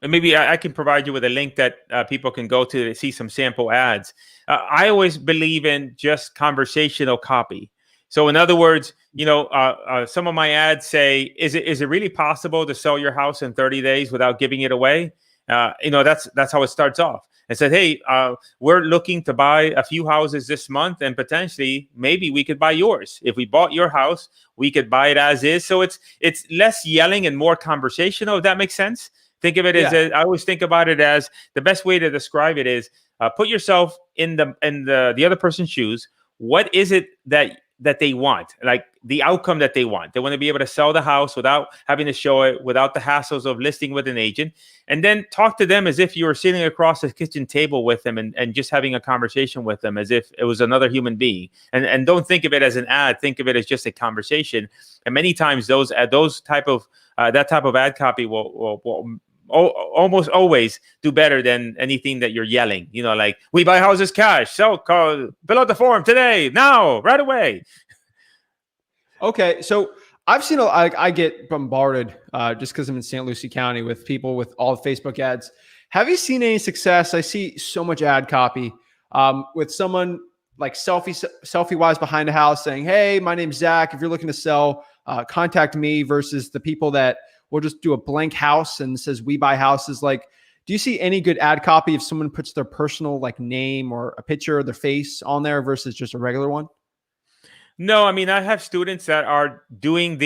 maybe I can provide you with a link that people can go to see some sample ads. I always believe in just conversational copy. So in other words, some of my ads say, is it really possible to sell your house in 30 days without giving it away? That's how it starts off. I said, hey, we're looking to buy a few houses this month, and potentially maybe we could buy yours. If we bought your house, we could buy it as is. So it's less yelling and more conversational, if that makes sense. Think of it as I always think about it as the best way to describe it is put yourself in the other person's shoes. What is it that they want, like the outcome that they want? They want to be able to sell the house without having to show it, without the hassles of listing with an agent, and then talk to them as if you were sitting across the kitchen table with them and just having a conversation with them as if it was another human being. And don't think of it as an ad. Think of it as just a conversation. And many times that type of ad copy will almost always do better than anything that you're yelling. Like, we buy houses cash, fill out the form today, now, right away. Okay, so I've seen I get bombarded just because I'm in St. Lucie County with people with all the Facebook ads. Have you seen any success? I see so much ad copy with someone like selfie wise behind the house saying, hey, my name's Zach. If you're looking to sell, contact me, versus the people that we'll just do a blank house and says we buy houses. Like, do you see any good ad copy if someone puts their personal name or a picture of their face on there versus just a regular one? No, I mean, I have students that are doing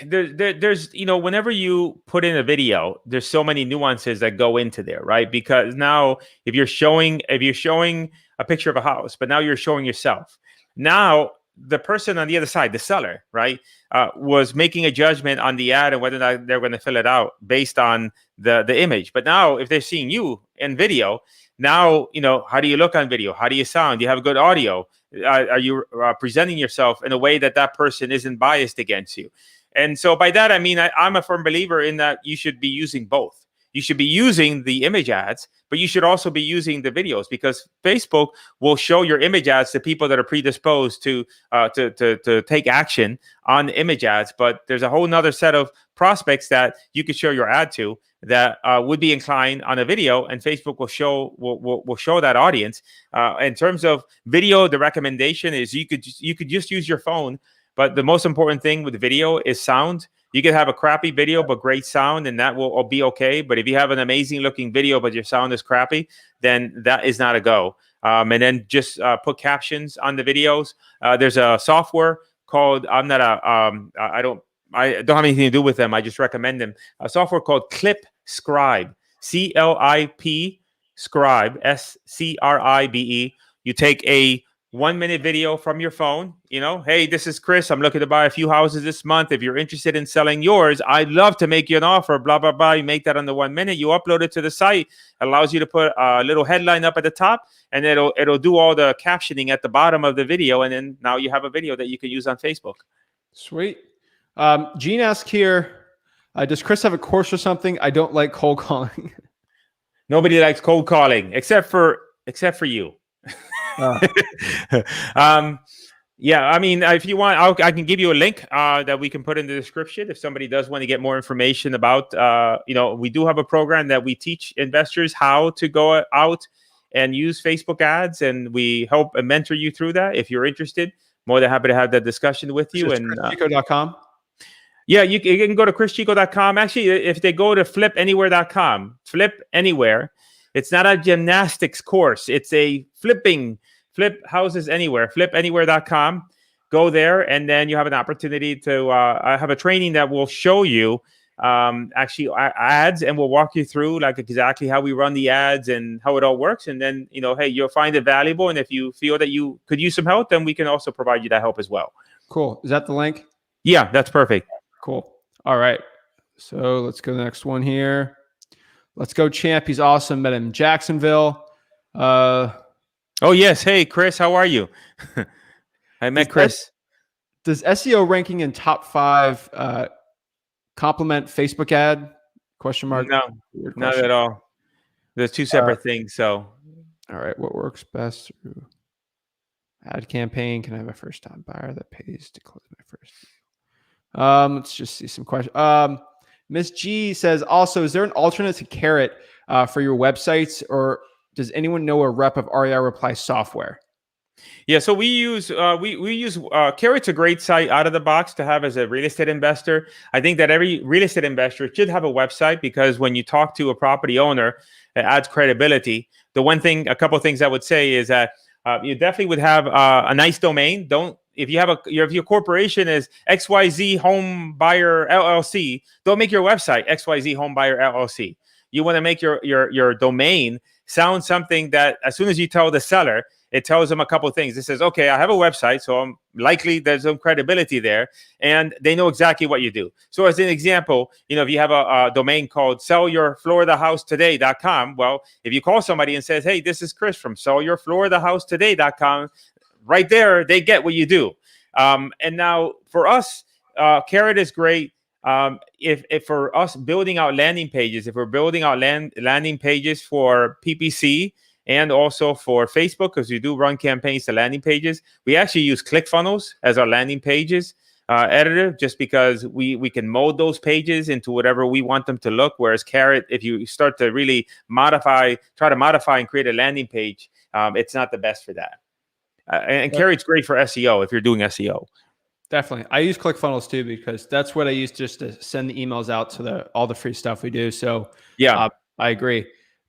there's whenever you put in a video, there's so many nuances that go into there, right? Because now if you're showing a picture of a house, but now you're showing yourself. Now the person on the other side, the seller, right, was making a judgment on the ad and whether or not they're going to fill it out based on the image. But now if they're seeing you in video, now, how do you look on video? How do you sound? Do you have good audio? Are you presenting yourself in a way that person isn't biased against you? And so by that, I mean, I'm a firm believer in that you should be using both. you should be using the image ads, but you should also be using the videos, because Facebook will show your image ads to people that are predisposed to take action on image ads. But there's a whole nother set of prospects that you could show your ad to that would be inclined on a video, and Facebook will show that audience. In terms of video, the recommendation is you could just use your phone, but the most important thing with video is sound. You can have a crappy video but great sound, and that will be okay. But if you have an amazing looking video but your sound is crappy, then that is not a go. And then just put captions on the videos. There's a software called I don't have anything to do with them. I just recommend them. A software called Clip Scribe, CLIP Scribe, SCRIBE. You take a 1-minute video from your phone. Hey, this is Chris. I'm looking to buy a few houses this month. If you're interested in selling yours, I'd love to make you an offer. Blah blah blah. You make that on the 1 minute. You upload it to the site. It allows you to put a little headline up at the top, and it'll do all the captioning at the bottom of the video, and then now you have a video that you can use on Facebook. Sweet. Gene asked here, does Chris have a course or something? I don't like cold calling. Nobody likes cold calling except for you. Yeah, I mean, if you want, I can give you a link that we can put in the description if somebody does want to get more information about. We do have a program that we teach investors how to go out and use Facebook ads, and we help and mentor you through that. If you're interested, more than happy to have that discussion with you. And CrisChico.com. Yeah, you can go to CrisChico.com. Actually, if they go to flipanywhere.com, Flip Anywhere, it's not a gymnastics course. It's a flip houses anywhere, flipanywhere.com. Go there, and then you have an opportunity to I have a training that will show you actually ads, and we'll walk you through like exactly how we run the ads and how it all works. And then, hey, you'll find it valuable. And if you feel that you could use some help, then we can also provide you that help as well. Cool. Is that the link? Yeah, that's perfect. Cool. All right. So let's go to the next one here. Let's go, Champ. He's awesome. Met him in Jacksonville. Oh, yes. Hey, Chris, how are you? I met Chris. Does SEO ranking in top 5 complement Facebook ad? Question mark. No, not at all. There's two separate things. So, all right. What works best through ad campaign? Can I have a first time buyer that pays to close my first deal? Let's just see some questions. Miss G says, also, is there an alternate to Carrot for your websites, or does anyone know a rep of REI Reply software? Yeah, so we use we use Carrot's a great site out of the box to have as a real estate investor. I think that every real estate investor should have a website, because when you talk to a property owner, it adds credibility. A couple of things I would say is that you definitely would have a nice domain. If your corporation is XYZ Home Buyer LLC, don't make your website XYZ Home Buyer LLC. You want to make your domain sound something that as soon as you tell the seller, it tells them a couple of things. It says, okay, I have a website, so I'm likely there's some credibility there, and they know exactly what you do. So as an example, if you have a domain called sellyourfloorthehousetoday.com, well, if you call somebody and says, hey, this is Chris from sellyourfloorthehousetoday.com, right there, they get what you do. And now for us, Carrot is great. If for us building out landing pages, if we're building out landing pages for PPC and also for Facebook, because we do run campaigns to landing pages, we actually use ClickFunnels as our landing pages editor, just because we can mold those pages into whatever we want them to look. Whereas Carrot, if you start to really try to modify and create a landing page, it's not the best for that. And Carrot's great for SEO if you're doing SEO. Definitely. I use ClickFunnels too, because that's what I use just to send the emails out to all the free stuff we do. So yeah, I agree.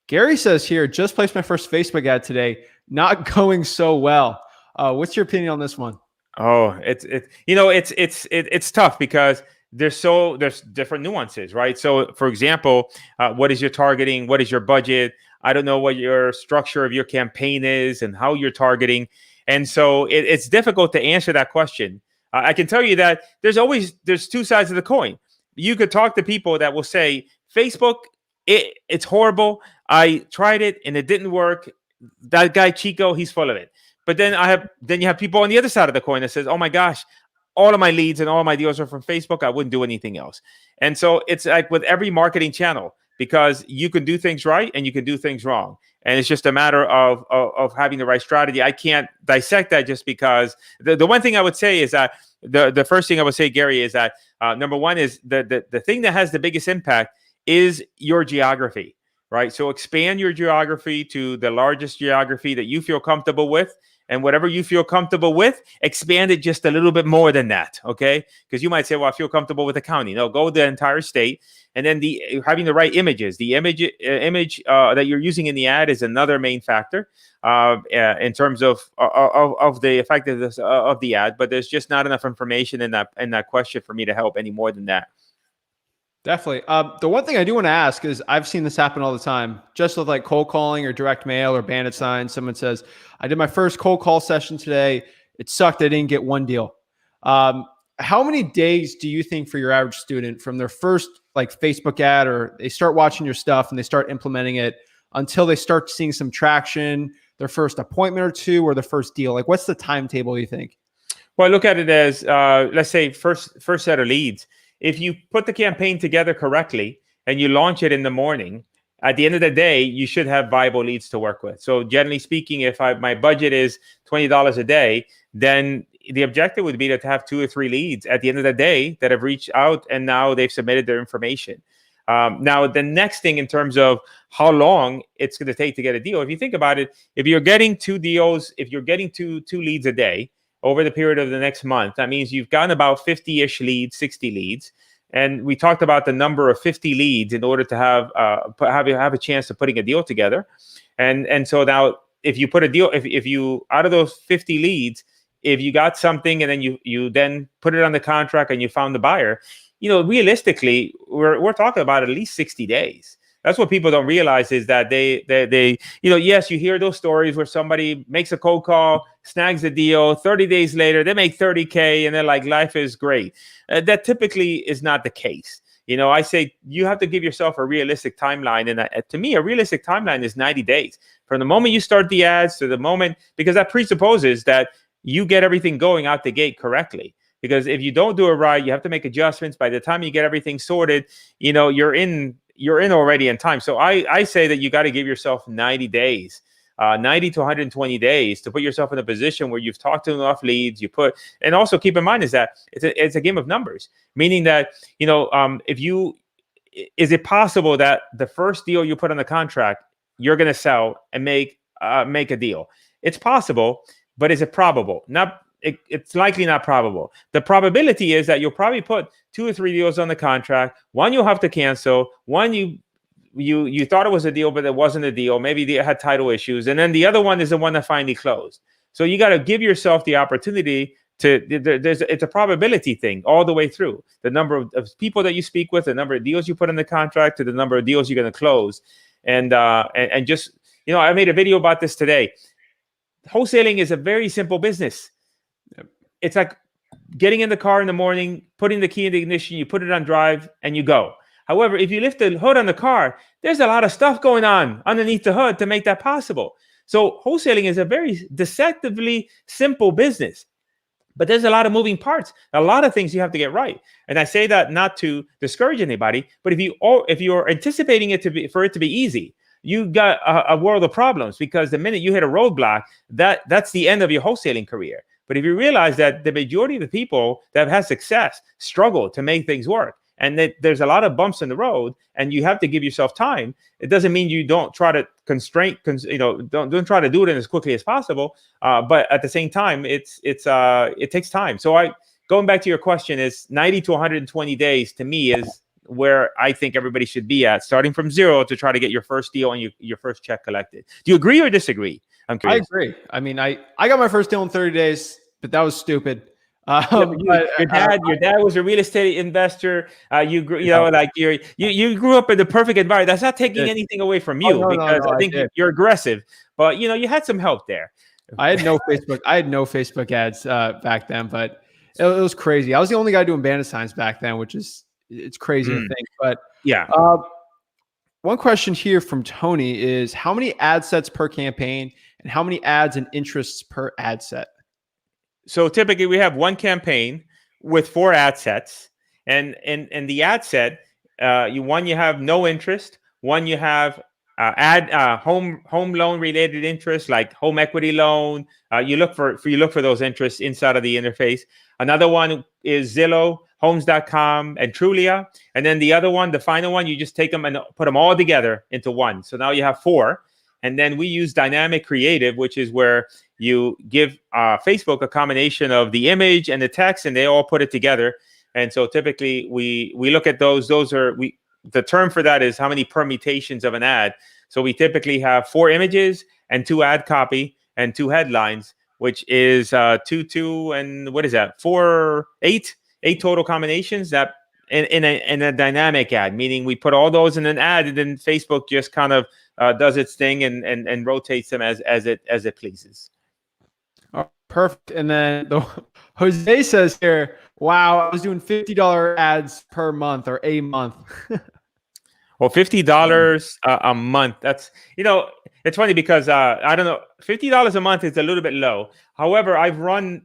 Gary says here, just placed my first Facebook ad today. Not going so well. What's your opinion on this one? Oh, it's tough, because there's different nuances, right? So for example, what is your targeting? What is your budget? I don't know what your structure of your campaign is and how you're targeting. And so it's difficult to answer that question. I can tell you that there's two sides of the coin. You could talk to people that will say, Facebook, it's horrible. I tried it and it didn't work. That guy Chico, he's full of it. But then you have people on the other side of the coin that says, oh my gosh, all of my leads and all of my deals are from Facebook. I wouldn't do anything else. And so it's like with every marketing channel, because you can do things right and you can do things wrong. And it's just a matter of having the right strategy. I can't dissect that just because the one thing I would say is that the first thing I would say, Gary, is that number one is the thing that has the biggest impact is your geography, right? So expand your geography to the largest geography that you feel comfortable with. And whatever you feel comfortable with, expand it just a little bit more than that, okay? Because you might say, well, I feel comfortable with the county. No, go the entire state. And then having the right images. The image that you're using in the ad is another main factor in terms of the effectiveness of the ad. But there's just not enough information in that question for me to help any more than that. Definitely. The one thing I do want to ask is I've seen this happen all the time, just with like cold calling or direct mail or bandit signs. Someone says, I did my first cold call session today. It sucked. I didn't get one deal. How many days do you think for your average student from their first like Facebook ad, or they start watching your stuff and they start implementing it until they start seeing some traction, their first appointment or two, or the first deal? Like, what's the timetable you think? Well, I look at it as, let's say first set of leads. If you put the campaign together correctly and you launch it in the morning, at the end of the day, you should have viable leads to work with. So generally speaking, if my budget is $20 a day, then the objective would be to have 2 or 3 leads at the end of the day that have reached out and now they've submitted their information. Now, the next thing in terms of how long it's going to take to get a deal, if you think about it, if you're getting 2 deals, if you're getting two leads a day, over the period of the next month, that means you've gotten about 50-ish leads, 60 leads. And we talked about the number of 50 leads in order to have a chance of putting a deal together. And so now if you put a deal, if you, out of those 50 leads, if you got something and then you then put it on the contract and you found the buyer, realistically, we're talking about at least 60 days. That's what people don't realize is that they yes, you hear those stories where somebody makes a cold call, snags a deal, 30 days later, they make 30K and they're like, life is great. That typically is not the case. I say you have to give yourself a realistic timeline. And to me, a realistic timeline is 90 days from the moment you start the ads to the moment, because that presupposes that you get everything going out the gate correctly. Because if you don't do it right, you have to make adjustments. By the time you get everything sorted, you're in already in time. So I say that you got to give yourself 90 days, 90 to 120 days to put yourself in a position where you've talked to enough leads. And also keep in mind is that it's a game of numbers, meaning that, is it possible that the first deal you put on the contract, you're going to sell and make a deal? It's possible, but is it probable? It's likely not probable. The probability is that you'll probably put 2 or 3 deals on the contract. One you'll have to cancel. One you thought it was a deal, but it wasn't a deal. Maybe they had title issues. And then the other one is the one that finally closed. So you got to give yourself the opportunity it's a probability thing all the way through. The number of people that you speak with, the number of deals you put in the contract, to the number of deals you're going to close. And just, I made a video about this today. Wholesaling is a very simple business. It's like getting in the car in the morning, putting the key in the ignition, you put it on drive, and you go. However, if you lift the hood on the car, there's a lot of stuff going on underneath the hood to make that possible. So wholesaling is a very deceptively simple business, but there's a lot of moving parts, a lot of things you have to get right. And I say that not to discourage anybody, but if you're anticipating for it to be easy, you got a world of problems, because the minute you hit a roadblock, that's the end of your wholesaling career. But if you realize that the majority of the people that have had success struggle to make things work, and that there's a lot of bumps in the road, and you have to give yourself time, it doesn't mean you don't try to don't try to do it as quickly as possible. But at the same time, it takes time. So going back to your question, is 90 to 120 days to me is where I think everybody should be at, starting from 0 to try to get your first deal and your first check collected. Do you agree or disagree? I'm curious. I agree. I mean, I got my first deal in 30 days, but that was stupid. Your dad was a real estate investor. You grew up in the perfect environment. That's not taking anything away from you, because I think you're aggressive, but you had some help there. I had no Facebook ads back then, but it was crazy. I was the only guy doing bandit signs back then, which is it's crazy to think. But yeah. One question here from Tony is, how many ad sets per campaign and how many ads and interests per ad set? So typically we have one campaign with 4 ad sets, and the ad set, you have no interest, One you have home loan related interest like home equity loan. You look for those interests inside of the interface. Another one is Zillow, Homes.com, and Trulia. And then the other one, the final one, you just take them and put them all together into one. So now you have 4. And then we use dynamic creative, which is where you give Facebook a combination of the image and the text, and they all put it together. And so typically we look at those. The term for that is how many permutations of an ad. So we typically have 4 images and 2 ad copy and 2 headlines, which is 2 and what is that? 8 total combinations that in a dynamic ad, meaning we put all those in an ad, and then Facebook just kind of does its thing and rotates them as it pleases. Oh, perfect. And then Jose says here, wow, I was doing $50 ads per month or a month. Well, $50 a month. That's, it's funny because I don't know, $50 a month is a little bit low. However, I've run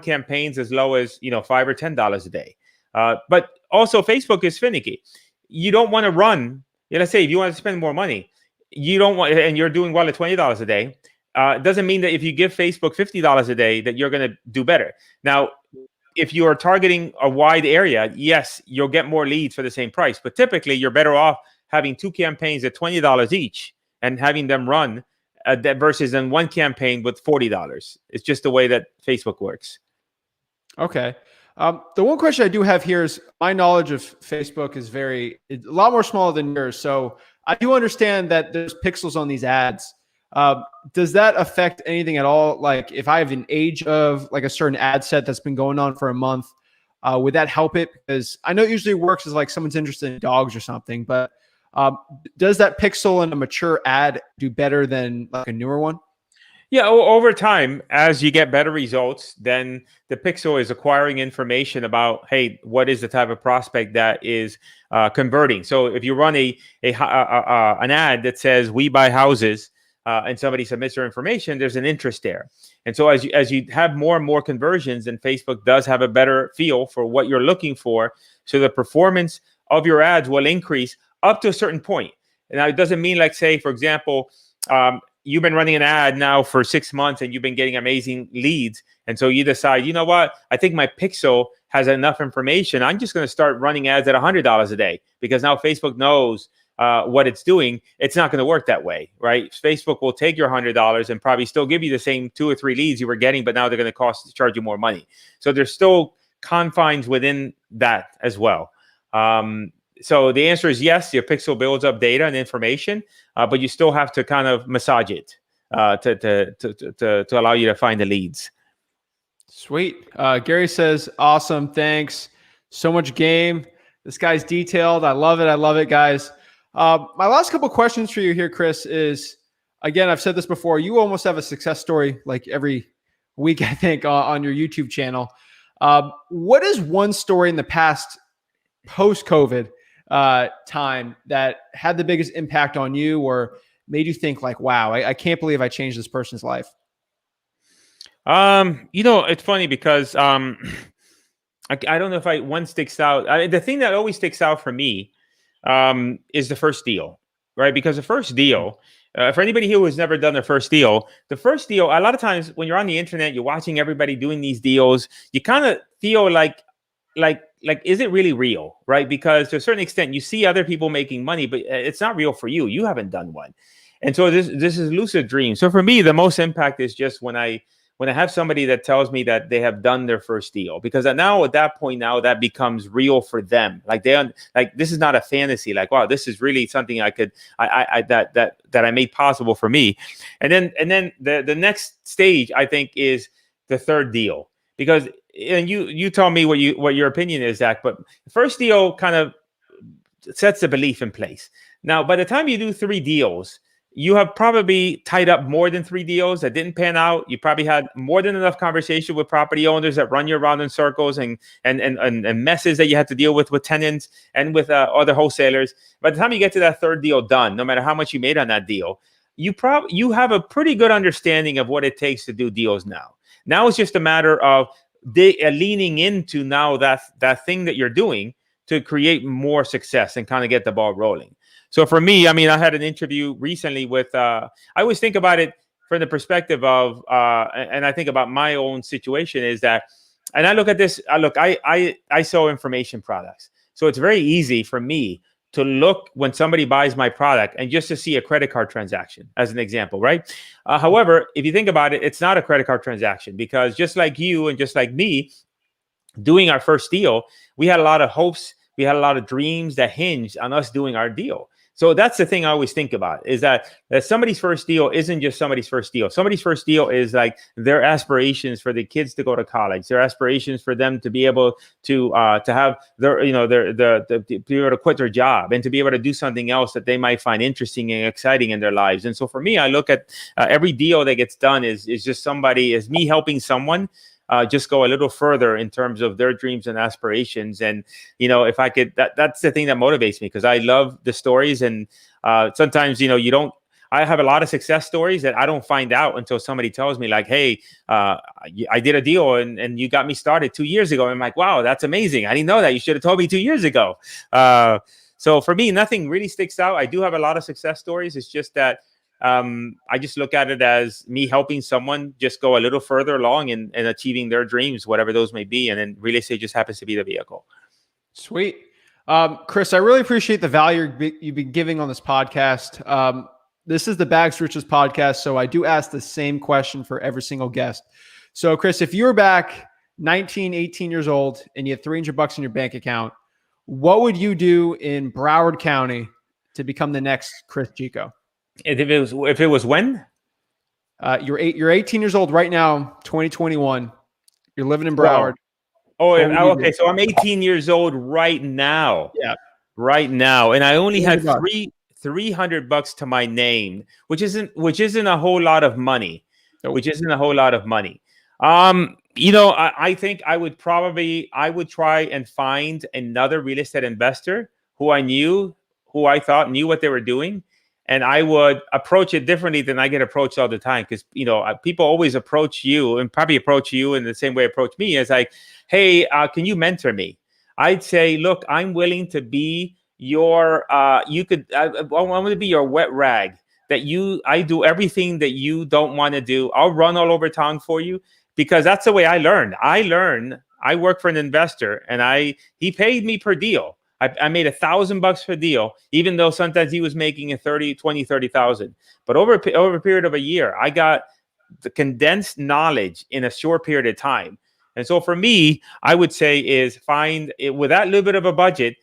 campaigns as low as $5 or $10 a day. But also Facebook is finicky. You don't want to run. Let's say if you want to spend more money, you don't want, and you're doing well at $20 a day. It doesn't mean that if you give Facebook $50 a day that you're going to do better. Now, if you are targeting a wide area, yes, you'll get more leads for the same price. But typically, you're better off having 2 campaigns at $20 each and having them run that versus in one campaign with $40. It's just the way that Facebook works. Okay. The one question I do have here is my knowledge of Facebook is a lot more smaller than yours. So I do understand that there's pixels on these ads. Does that affect anything at all? Like if I have an age of like a certain ad set that's been going on for a month, would that help it? Because I know it usually works as like someone's interested in dogs or something, but does that pixel in a mature ad do better than like a newer one? Yeah, over time, as you get better results, then the pixel is acquiring information about, hey, what is the type of prospect that is converting? So if you run an ad that says "We buy houses," and somebody submits their information, there's an interest there. And so as you have more and more conversions, then Facebook does have a better feel for what you're looking for. So the performance of your ads will increase up to a certain point. Now, it doesn't mean like, say, for example, you've been running an ad now for 6 months and you've been getting amazing leads. And so you decide, you know what, I think my pixel has enough information. I'm just going to start running ads at $100 a day because now Facebook knows what it's doing. It's not going to work that way, right? Facebook will take your $100 and probably still give you the same 2 or 3 leads you were getting, but now they're going to charge you more money. So there's still confines within that as well. So the answer is yes, your pixel builds up data and information, but you still have to kind of massage it to allow you to find the leads. Sweet. Gary says, awesome. Thanks. So much game. This guy's detailed. I love it. I love it, guys. My last couple questions for you here, Cris, is, again, I've said this before, you almost have a success story like every week, I think, on your YouTube channel. What is one story in the past post-COVID time that had the biggest impact on you or made you think like, wow, I can't believe I changed this person's life? It's funny because I don't know if one sticks out. The thing that always sticks out for me is the first deal, right? Because the first deal, for anybody here who has never done their first deal, a lot of times when you're on the internet, you're watching everybody doing these deals, you kind of feel like, is it really real, right? Because to a certain extent, you see other people making money, but it's not real for you. You haven't done one. And so this is lucid dream. So for me, the most impact is just when I have somebody that tells me that they have done their first deal, because now at that point, now that becomes real for them. Like this is not a fantasy. Like, wow, this is really something that I made possible for me. And then the next stage, I think, is the third deal, because, and you tell me what your opinion is, Zach, but the first deal kind of sets the belief in place. Now, by the time you do 3 deals, you have probably tied up more than 3 deals that didn't pan out. You probably had more than enough conversation with property owners that run you around in circles and messes that you had to deal with tenants and with other wholesalers. By the time you get to that third deal done, no matter how much you made on that deal, you have a pretty good understanding of what it takes to do deals now. Now it's just a matter of leaning into now that thing that you're doing to create more success and kind of get the ball rolling. So for me, I mean, I had an interview recently with, I always think about it from the perspective of, and I think about my own situation is that, and I look at this, I sell information products. So it's very easy for me to look when somebody buys my product and just to see a credit card transaction as an example, right? However, if you think about it, it's not a credit card transaction, because just like you and just like me, doing our first deal, we had a lot of hopes, we had a lot of dreams that hinged on us doing our deal. So that's the thing I always think about, is that somebody's first deal isn't just somebody's first deal. Somebody's first deal is like their aspirations for the kids to go to college, their aspirations for them to be able to have their, you know, to be able to quit their job and to be able to do something else that they might find interesting and exciting in their lives. And so for me, I look at every deal that gets done is just somebody, is me helping someone just go a little further in terms of their dreams and aspirations. And, you know, if I could, that's the thing that motivates me, because I love the stories. And sometimes, you know, I have a lot of success stories that I don't find out until somebody tells me like, hey, I did a deal and you got me started 2 years ago. And I'm like, wow, that's amazing. I didn't know that. You should have told me 2 years ago. So for me, nothing really sticks out. I do have a lot of success stories. It's just that I just look at it as me helping someone just go a little further along in achieving their dreams, whatever those may be. And then real estate just happens to be the vehicle. Sweet. Cris, I really appreciate the value you've been giving on this podcast. This is the Bags to Riches podcast, so I do ask the same question for every single guest. So Cris, if you were back 19, 18 years old and you had $300 in your bank account, what would you do in Broward County to become the next Cris Chico? If it was when? You're 18 years old right now, 2021. You're living in Broward. Okay. So I'm 18 years old right now. Yeah. Right now. And I only had $300 to my name, which isn't a whole lot of money. Nope. Which isn't a whole lot of money. You know, I think I would try and find another real estate investor who I thought knew what they were doing. And I would approach it differently than I get approached all the time. Because, you know, people always approach you and probably approach you in the same way approach me, as like, hey, can you mentor me? I'd say, look, I'm willing to be your, I want to be your wet rag. I do everything that you don't want to do. I'll run all over town for you, because that's the way I learned. I work for an investor, and he paid me per deal. I made $1,000 per deal, even though sometimes he was making 30,000. But over a period of a year, I got the condensed knowledge in a short period of time. And so for me, I would say is find it with that little bit of a budget.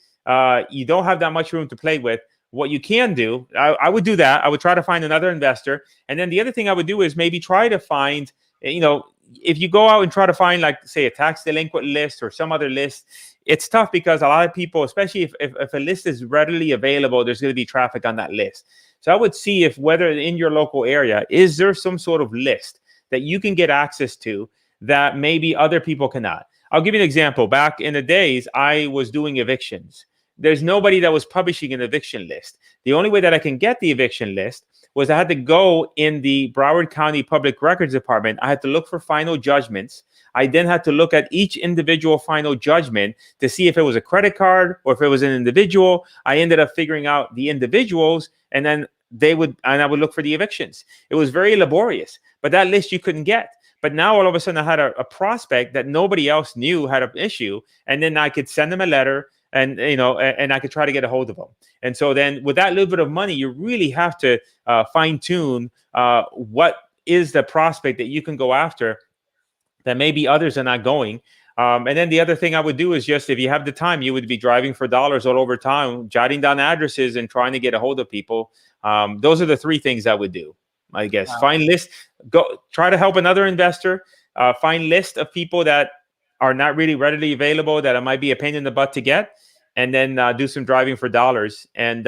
You don't have that much room to play with. What you can do, I would do that. I would try to find another investor. And then the other thing I would do is maybe try to find, you know, if you go out and try to find, like, say, a tax delinquent list or some other list, it's tough, because a lot of people, especially if a list is readily available, there's going to be traffic on that list. So I would see whether in your local area, is there some sort of list that you can get access to that maybe other people cannot. I'll give you an example. Back in the days, I was doing evictions. There's nobody that was publishing an eviction list. The only way that I can get the eviction list was I had to go in the Broward County Public Records Department. I had to look for final judgments. I then had to look at each individual final judgment to see if it was a credit card or if it was an individual. I ended up figuring out the individuals, and then I would look for the evictions. It was very laborious, but that list you couldn't get. But now all of a sudden I had a prospect that nobody else knew had an issue, and then I could send them a letter, and and I could try to get a hold of them. And so then with that little bit of money, you really have to fine tune what is the prospect that you can go after that maybe others are not going. And then the other thing I would do is just, if you have the time, you would be driving for dollars all over town, jotting down addresses and trying to get a hold of people. Those are the three things I would do, I guess. Wow. Find list, go try to help another investor, find list of people that are not really readily available, that it might be a pain in the butt to get, and then do some driving for dollars, and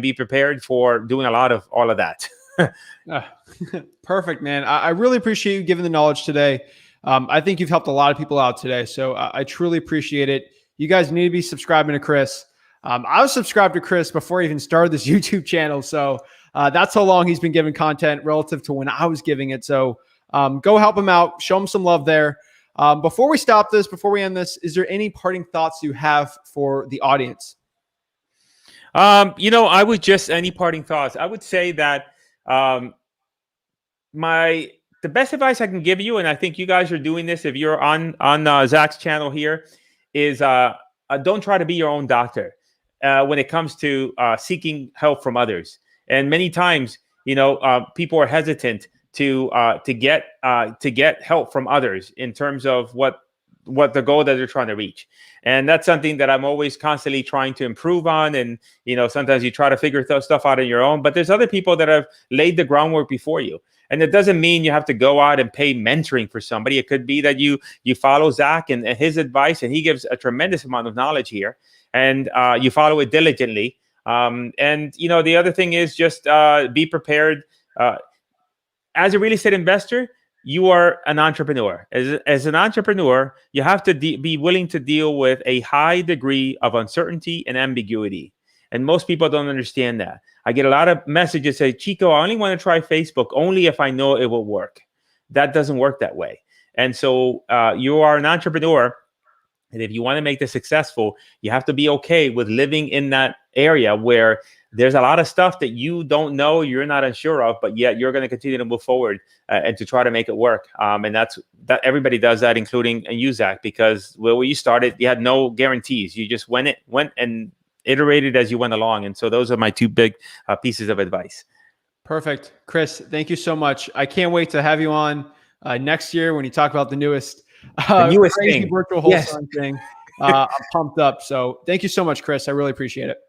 be prepared for doing a lot of all of that. Perfect, man. I really appreciate you giving the knowledge today. I think you've helped a lot of people out today, so I truly appreciate it. You guys need to be subscribing to Cris. I was subscribed to Cris before I even started this YouTube channel, so that's how long he's been giving content relative to when I was giving it. So go help him out, show him some love there. Before we stop this, before we end this, is there any parting thoughts you have for the audience? I would just, any parting thoughts? I would say that the best advice I can give you, and I think you guys are doing this if you're on Zach's channel here, is don't try to be your own doctor when it comes to seeking help from others. And many times, people are hesitant to get help from others in terms of what the goal that they're trying to reach. And that's something that I'm always constantly trying to improve on. And, sometimes you try to figure stuff out on your own, but there's other people that have laid the groundwork before you. And it doesn't mean you have to go out and pay mentoring for somebody. It could be that you follow Zach and his advice, and he gives a tremendous amount of knowledge here, and you follow it diligently. The other thing is just be prepared. As a real estate investor, you are an entrepreneur. As an entrepreneur, you have to be willing to deal with a high degree of uncertainty and ambiguity. And most people don't understand that. I get a lot of messages say, Chico, I only want to try Facebook only if I know it will work. That doesn't work that way. And so you are an entrepreneur. And if you want to make this successful, you have to be okay with living in that area where there's a lot of stuff that you don't know, you're not unsure of, but yet you're going to continue to move forward and to try to make it work. And that everybody does that, including you, Zach, because when you started, you had no guarantees. You just went and iterated as you went along. And so those are my two big pieces of advice. Perfect. Cris, thank you so much. I can't wait to have you on next year when you talk about the newest crazy thing. virtual wholesaling thing. I'm pumped up. So thank you so much, Cris. I really appreciate it.